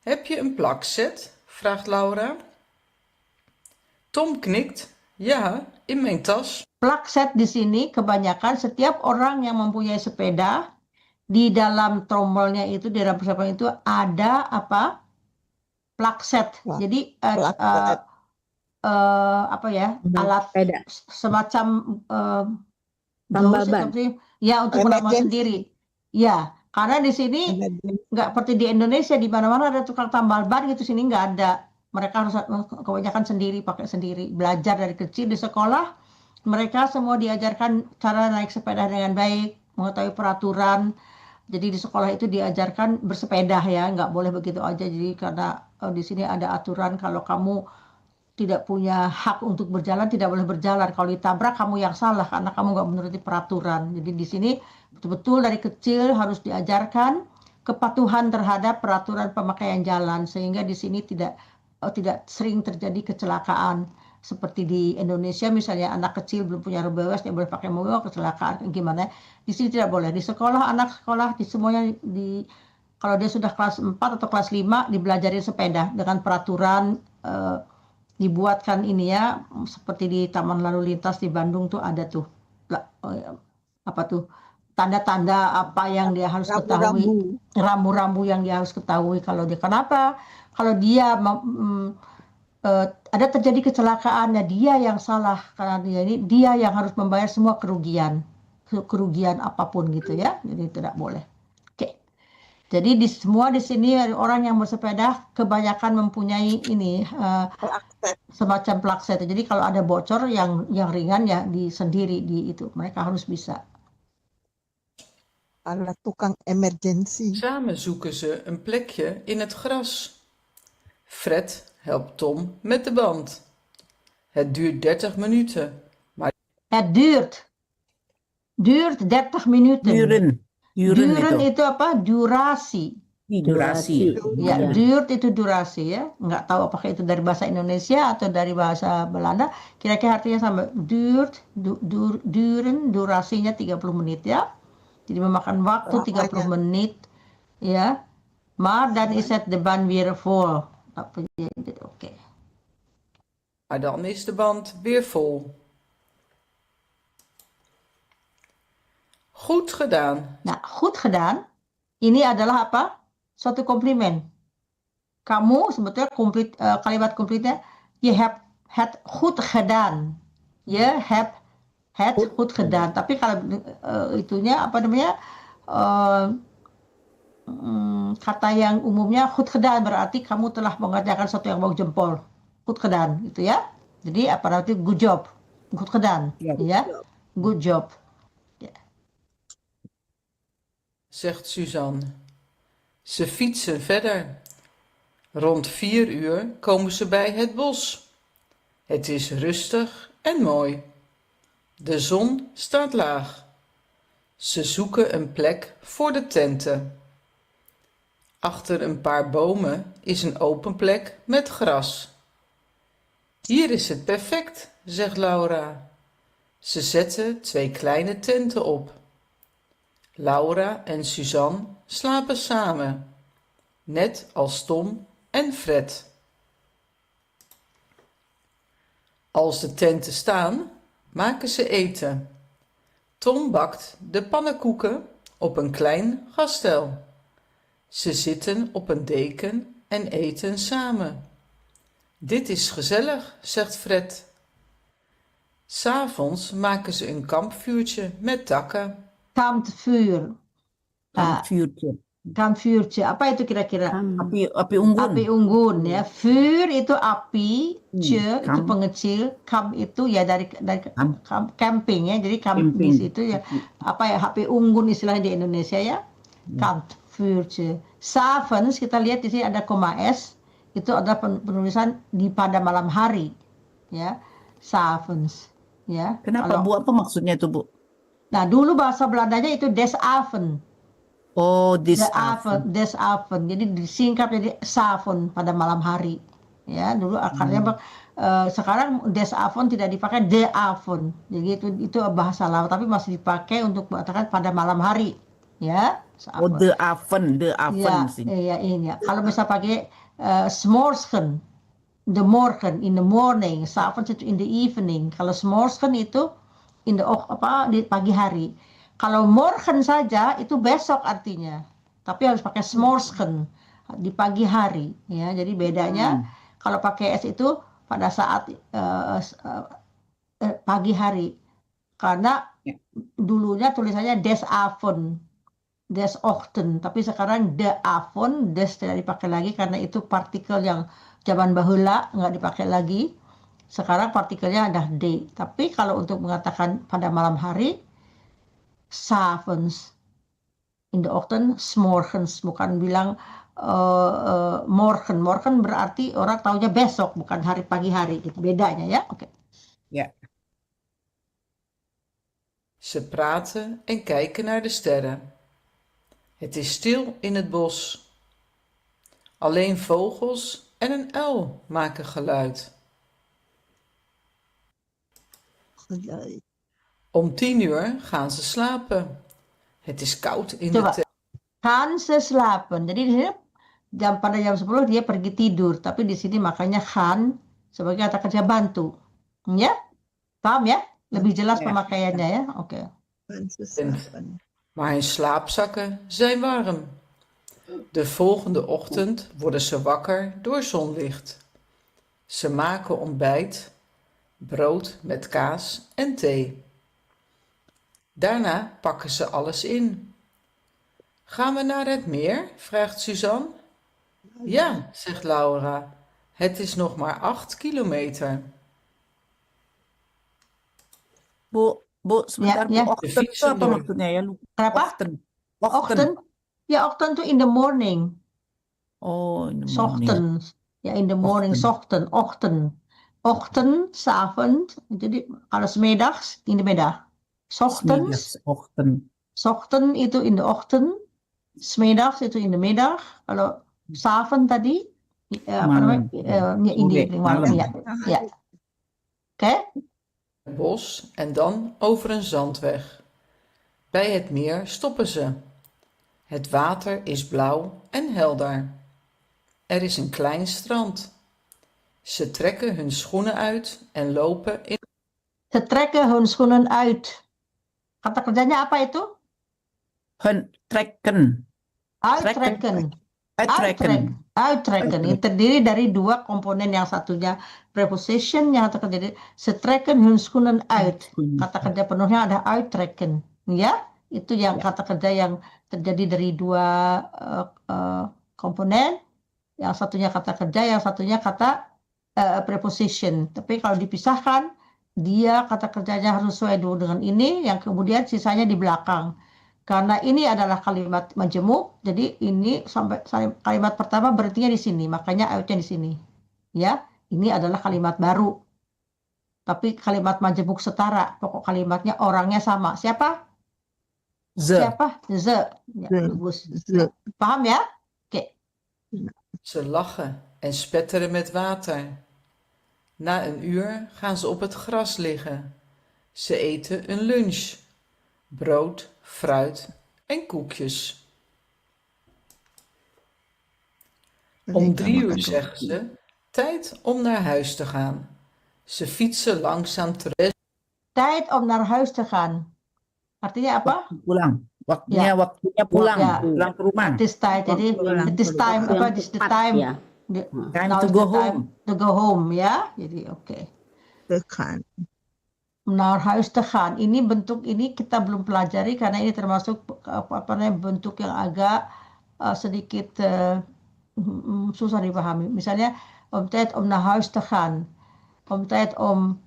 Heb je een plakset? Vraagt Laura. Tom knikt. Ja, in mijn tas. Plakset di sini kebanyakan setiap orang yang mempunyai sepeda di dalam tromolnya itu, di dalam persiapan itu ada apa? Plakset. Jadi apa ya? Alat sepeda. semacam Tambal ban. ya untuk merawat sendiri. Ya, karena di sini nggak seperti di Indonesia di mana-mana ada tukang tambal ban gitu, sini nggak ada. Mereka harus kebanyakan sendiri, pakai sendiri. Belajar dari kecil di sekolah, mereka semua diajarkan cara naik sepeda dengan baik, mengetahui peraturan. Jadi di sekolah itu diajarkan bersepeda ya, nggak boleh begitu aja. Jadi karena di sini ada aturan kalau kamu tidak punya hak untuk berjalan, tidak boleh berjalan. Kalau ditabrak kamu yang salah karena kamu nggak menuruti peraturan. Jadi di sini betul-betul dari kecil harus diajarkan kepatuhan terhadap peraturan pemakaian jalan, sehingga di sini tidak sering terjadi kecelakaan seperti di Indonesia. Misalnya anak kecil belum punya RBWS, dia boleh pakai mobil, kecelakaan gimana? Di sini tidak boleh. Di sekolah, anak sekolah di semuanya kalau dia sudah kelas 4 atau kelas 5 dibelajarin sepeda dengan peraturan, dibuatkan ini ya, seperti di Taman Lalu Lintas di Bandung tuh ada tuh apa tuh tanda-tanda apa yang dia harus ketahui, rambu-rambu yang dia harus ketahui. Kalau dia kenapa, kalau dia ada terjadi kecelakaan, ya dia yang salah, karena dia yang harus membayar semua kerugian apapun gitu ya. Jadi tidak boleh. Oke. Jadi semua di sini orang yang bersepeda kebanyakan mempunyai ini Praktek. semacam plakset. Jadi kalau ada bocor yang ringan ya sendiri di itu mereka harus bisa. Ala tukang emergency. Samen zoeken ze een plekje in het gras. Fred helpt Tom met de band. Het duurt 30 minuten. Het duurt 30 minuten. Duren itu apa? Durasi. Durasi. Ya, duurt itu durasi ya. Nggak tahu apakah itu dari bahasa Indonesia atau dari bahasa Belanda. Kira-kira artinya sama. Duren, durasinya 30 menit ya. Jadi memakan waktu 30 menit ya. Maar dan is het de band weer vol. Oké. Maar dan is de band weer vol. Goed gedaan. Nah, goed gedaan. Ini adalah apa? Suatu komplimen. Kamu sebetulnya kalimat komplitnya je hebt het goed gedaan. Je hebt het goed gedaan. Tapi kalau itunya apa namanya? Kata yang umumnya goed gedaan berarti kamu telah mengerjakan sesuatu yang bagus jempol. Goed gedaan gitu ya. Jadi apa arti good job. Goed gedaan ya. Good job. Zegt Suzanne. Ze fietsen verder. Rond 4 uur komen ze bij het bos. Het is rustig en mooi. De zon staat laag. Ze zoeken een plek voor de tenten. Achter een paar bomen is een open plek met gras. Hier is het perfect, zegt Laura. Ze zetten 2 kleine tenten op. Laura en Suzanne slapen samen, net als Tom en Fred. Als de tenten staan, maken ze eten. Tom bakt de pannenkoeken op een klein gasstel. Ze zitten op een deken en eten samen. Dit is gezellig, zegt Fred. 'S'avonds maken ze een kampvuurtje met takken. Kampvuur. Kampvuurtje. Apa itu kira-kira? Api unggun. Api unggun ya. Vuur itu api, itu pengecil, kamp itu ya dari camping ya. Jadi kampis itu ya apa ya api unggun istilahnya di Indonesia ya. Kampvuurtje. S'avonds kita lihat di sini ada koma S. Itu adalah penulisan pada malam hari ya. S'avonds ya. Kenapa Bu? Apa maksudnya itu Bu? Nah, dulu bahasa Belandanya itu des avond. Oh, Des avond. Jadi disingkat jadi s'avond pada malam hari. Ya, dulu akarnya sekarang des avond tidak dipakai de avond. Jadi itu bahasa lama tapi masih dipakai untuk mengatakan pada malam hari. Ya, Oh, de avond ya, sih. iya ini. Kalau bisa pakai s'morgen, the morgen, in the morning, s'avonds itu in the evening. Kalau s'morgen itu di pagi hari. Kalau morgen saja itu besok artinya. Tapi harus pakai s'morgen di pagi hari ya. Jadi bedanya kalau pakai S itu pada saat pagi hari. Karena dulunya tulisannya des avond, des ochtend, tapi sekarang de avond, des tidak dipakai lagi karena itu partikel yang zaman bahula nggak dipakai lagi. Sekarang partikelnya ada D. Tapi kalau untuk mengatakan pada malam hari, s'avonds. In the ochtend, s'morgens. Bukan bilang morgen. Morgen berarti orang taunya besok, bukan hari pagi hari. Gitu. Bedanya ya. Oké. Ja. Ze praten en kijken naar de sterren. Het is stil in het bos. Alleen vogels en een uil maken geluid. Om 10 uur gaan ze slapen. Het is koud in de tent. Gaan ze slapen. Jadi di sini pada jam 10 dia pergi tidur, tapi di sini makanya gaan sebagai kata kerja bantu. Ya? Paham ya? Lebih jelas pemakaiannya ya. Oké. Maar hun slaapzakken zijn warm. De volgende ochtend worden ze wakker door zonlicht. Ze maken ontbijt, brood met kaas en thee. Daarna pakken ze alles in. Gaan we naar het meer? Vraagt Suzanne. Ja, zegt Laura. Het is nog maar 8 kilometer. Bu, sebentar Bu, ya. ochten itu apa Fietsen maksudnya ya? Lupa. Kenapa? Ochten. Ya, ochtend tuh in the morning. Oh, in the morning. Ochtend. Ya, in the morning, ochtend. Ochtend, 'savond. Jadi kalau 's middags, in de middag. 's Ochtends, Ochten. 's ochtend itu in de ochtend. 's middags itu in de middag. Kalau 's avond tadi, apa namanya? Malam. In the Sore, evening, malam. malam. Ya. Oké? Het bos en dan over een zandweg. Bij het meer stoppen ze. Het water is blauw en helder. Er is een klein strand. Ze trekken hun schoenen uit en lopen in. Ze trekken hun schoenen uit. Kata kerjanya apa itu? Hun trekken. Uittrekken. Uittrekken. Uittrekken. Ini terdiri dari dua komponen, yang satunya preposition, yang satu kerja. Ze trekken hun schoenen uit. Kata kerja penuhnya ada uittrekken. Ya, itu yang kata kerja yang terjadi dari dua komponen. Yang satunya kata kerja, yang satunya kata preposition. Tapi kalau dipisahkan, dia kata kerjanya harus sesuai dulu dengan ini, yang kemudian sisanya di belakang. Karena ini adalah kalimat majemuk, jadi ini sampai kalimat pertama berhentinya di sini, makanya outnya di sini. Ya, ini adalah kalimat baru. Tapi kalimat majemuk setara, pokok kalimatnya orangnya sama. Siapa? Ze. Siapa? Ze. Ya, bagus. Paham ya? Oke. Ze lachen en spetteren met water. Na een uur gaan ze op het gras liggen. Ze eten een lunch. Brood, fruit en koekjes. Om 3 uur zeggen ze, tijd om naar huis te gaan. Ze fietsen langzaam terug. Tijd om naar huis te gaan. Artinya apa? Pulang. Waktunya pulang. Ya. Pulang ke rumah. Het is tijd. Jadi, it is time. Apa? It is the time. Ya. Time Now to is go the time home. to go home, ya. Jadi, oke. Tekan. Naar huis te gaan. Ini bentuk ini kita belum pelajari karena ini termasuk apa namanya, bentuk yang agak sedikit susah dipahami. Misalnya om tijd om naar huis te gaan. Om tijd om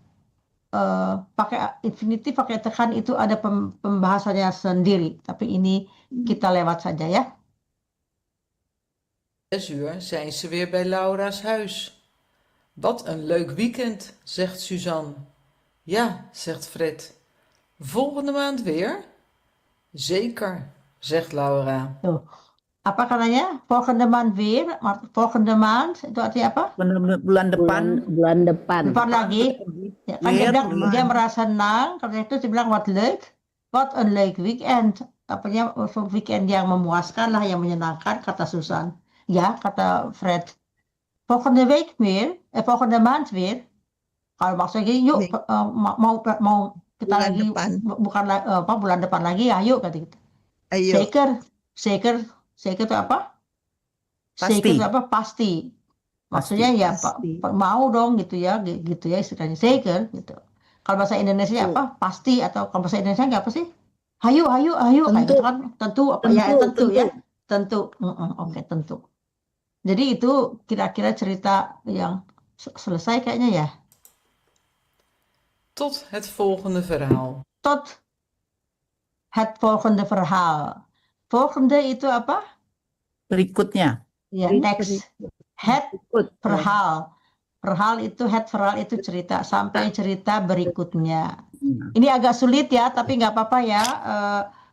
pakai infinitif, pakai te gaan itu ada pembahasannya sendiri. Tapi ini kita lewat saja ya. 6 uur zijn ze weer bij Laura's huis. Wat een leuk weekend, zegt Suzanne. Ja, zegt Fred. Volgende maand weer? Zeker, zegt Laura. Tuh. Apa katanya? Volgende maand weer. Volgende maand itu artinya apa? Bulan depan. Bulan depan. Depan lagi. Ya, kan dia bilang dia merasa senang, karena itu dia bilang wat leuk. Wat een leuk weekend. Apanya weekend yang memuaskan lah, yang menyenangkan, kata Susan. Ya, kata Fred. Volgende week weer, volgende maand weer. Kalau maksudnya yuk mau kita Bulan lagi depan. bukan bulan depan lagi, ayo kata gitu. Ayo. Zeker itu apa? Pasti. Zeker itu apa? Pasti. Maksudnya ya Pasti. mau dong gitu ya istilahnya zeker gitu. Kalau bahasa Indonesia apa? Pasti, atau kalau bahasa Indonesia nggak apa sih? Hayu kayak gitu kan? Tentu apa ya? Tentu ya. Tentu. Oke, tentu. Jadi itu kira-kira cerita yang selesai kayaknya ya. Tot het volgende verhaal. Tot het volgende verhaal. Volgende itu apa? Berikutnya. Ya, next. Het verhaal. Verhaal itu cerita, sampai cerita berikutnya. Ini agak sulit ya, tapi nggak apa-apa ya.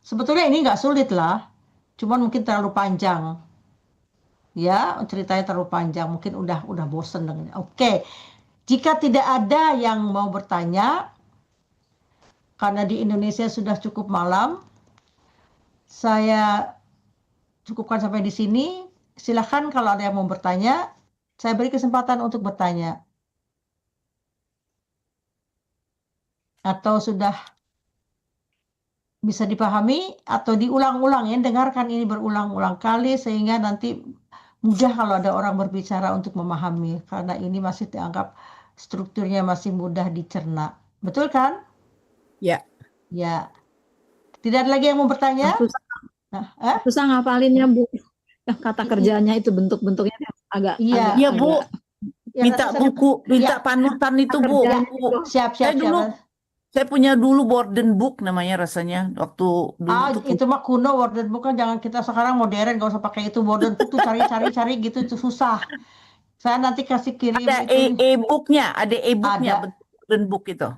Sebetulnya ini nggak sulit lah, cuman mungkin terlalu panjang. Ya, ceritanya terlalu panjang, mungkin udah bosen dengannya. Oke. Jika tidak ada yang mau bertanya, karena di Indonesia sudah cukup malam, saya cukupkan sampai di sini. Silakan kalau ada yang mau bertanya, saya beri kesempatan untuk bertanya. Atau sudah bisa dipahami atau diulang-ulang ya, dengarkan ini berulang-ulang kali sehingga nanti mudah kalau ada orang berbicara untuk memahami, karena ini masih dianggap strukturnya masih mudah dicerna. Betul kan? Ya. Ya. Tidak ada lagi yang mau bertanya? Nah, Susah ngapalinnya, Bu. Yang kata kerjanya itu bentuk-bentuknya agak Iya. Iya, Bu. Ya, Minta nanti saya- buku, minta Ya. panutan itu, Bu. kerjanya Bu. itu. siap. Saya punya dulu Borden book namanya rasanya. Waktu dulu tuh Itu mah kuno, Word book kan jangan kita sekarang modern, gak usah pakai itu. Word book tuh cari gitu itu susah. Saya nanti kasih kirim ada itu. e-booknya, ada e-booknya, Ada. bentuk Borden book itu.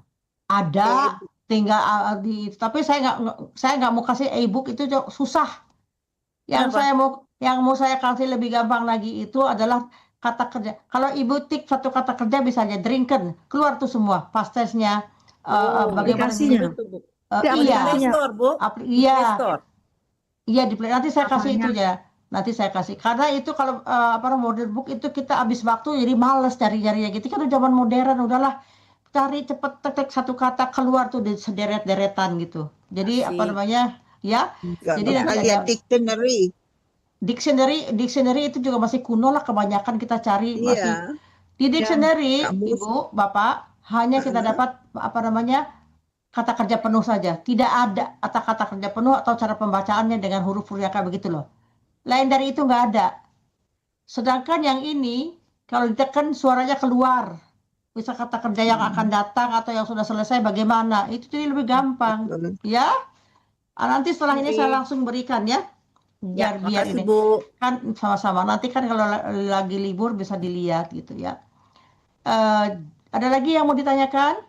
Ada, tinggal tapi saya nggak mau kasih e-book itu susah. Kenapa? Yang mau saya kasih lebih gampang lagi itu adalah kata kerja. Kalau ibu tik satu kata kerja bisa aja drinken, keluar tuh semua past tense-nya, bagaimana aplikasinya. menyebut tubuh. Itu Di Iya, Play Store, Bu. Di iya, Play Store. iya di play. Nanti saya kasih itu Namanya. ya. Nanti saya kasih. Karena itu kalau modern book itu kita habis waktu jadi males cari-carinya gitu. Kan udah zaman modern, udahlah cari cepet tek satu kata keluar tuh di sederet-deretan gitu. Jadi apa Asik. namanya? Ya. Nggak Jadi nanti lihat ada dictionary. dictionary itu juga masih kuno lah, kebanyakan kita cari masih Iya, di dictionary, kamus. Ibu, Bapak, hanya kita dapat apa namanya? Kata kerja penuh saja. Tidak ada kata-kata kerja penuh atau cara pembacaannya dengan huruf-huruf yang kayak begitu loh. Lain dari itu nggak ada. Sedangkan yang ini kalau ditekan suaranya keluar. Bisa kata kerja yang akan datang atau yang sudah selesai bagaimana. Itu jadi lebih gampang. Betul. Ya. Nanti setelah ini saya langsung berikan ya. Ya, Biar makasih, ini Bu. kan sama-sama. Nanti kan kalau lagi libur bisa dilihat gitu ya. Ada lagi yang mau ditanyakan?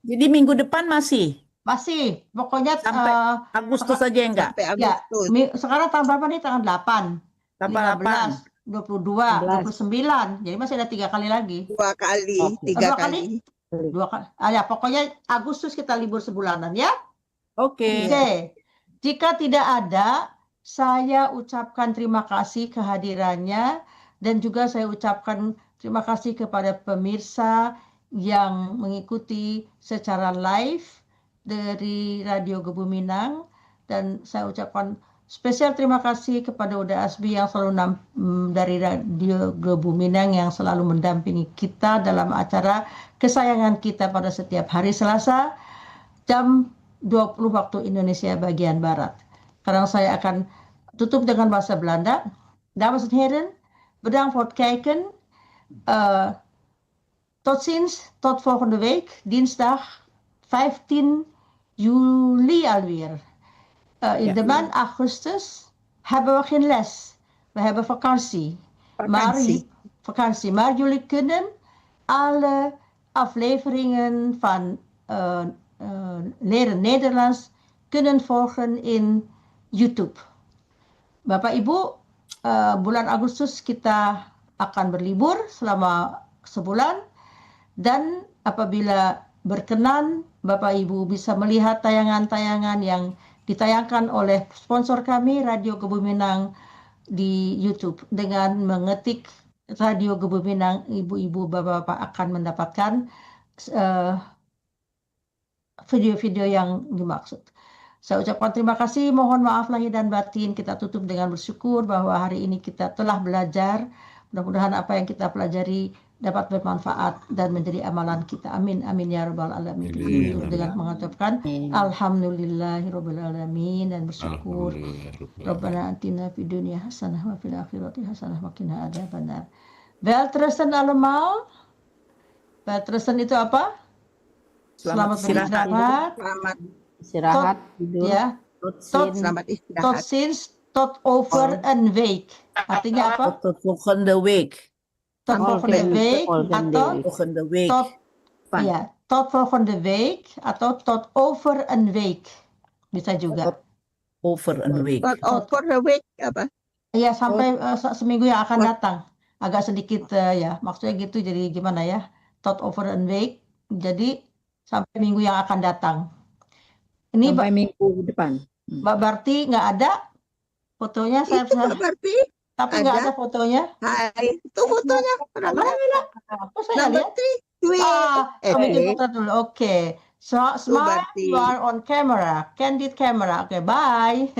Jadi minggu depan masih Masih. Pokoknya sampai Agustus saja enggak? Sampai ya, Agustus. sekarang tanggal berapa nih? Tanggal 8, Tanggal 15, 22, 29. Jadi masih ada 3 kali lagi. 2 kali, Oke. 3 2 kali. kali? 2 kali. Ya, pokoknya Agustus kita libur sebulanan ya. Oke. Oke. Jika tidak ada, saya ucapkan terima kasih kehadirannya dan juga saya ucapkan terima kasih kepada pemirsa yang mengikuti secara live dari Radio Gebu Minang, dan saya ucapkan spesial terima kasih kepada Uda Asbi yang selalu dari Radio Gebu Minang yang selalu mendampingi kita dalam acara kesayangan kita pada setiap hari Selasa jam 20 waktu Indonesia bagian Barat. Sekarang saya akan tutup dengan bahasa Belanda. Dames en heren, bedankt voor het kijken. Tot ziens, tot volgende week, dinsdag 15 juli alweer. In de maand augustus hebben we geen les. We hebben vakantie. Maar jullie kunnen alle afleveringen van Leren Nederlands kunnen volgen in YouTube. Bapak Ibu, bulan Agustus kita akan berlibur selama sebulan, dan apabila berkenan Bapak Ibu bisa melihat tayangan-tayangan yang ditayangkan oleh sponsor kami Radio Gebu Minang di YouTube. Dengan mengetik Radio Gebu Minang, ibu-ibu bapak-bapak akan mendapatkan video-video yang dimaksud. Saya ucapkan terima kasih, mohon maaf lahir dan batin. Kita tutup dengan bersyukur bahwa hari ini kita telah belajar. Mudah-mudahan apa yang kita pelajari dapat bermanfaat dan menjadi amalan kita. Amin, amin ya rabbal alamin. Dengan mengucapkan alhamdulillahirabbil alamin dan bersyukur. Rabbana atina fid dunya hasanah wa fil akhirati hasanah wa qina adzabannar. Welterusten allemaal. Welterusten itu apa? Selamat beristirahat. Selamat Istirahat, tidur. Ya. Selamat Tot istirahat. ziens, tot over een week. Artinya apa? Tot volgende week. Tot volgende week atau Volgende week. tot volgende week atau tot over een week. Bisa juga. Over een week. Tot over the week apa? Iya, sampai seminggu yang akan datang. Agak sedikit ya, maksudnya gitu, jadi gimana ya? Tot over een week. Jadi sampai minggu yang akan datang. Ini Sampai minggu depan. Mbak Barti nggak ada fotonya, saya Itu Mbak Barti. tapi nggak ada. ada fotonya. Hai, itu fotonya. Mana? Kok saya Number lihat? 3. Tweet. Kami foto dulu. Oke. So, smile, Barti. you are on camera. Candid camera. Oke, bye.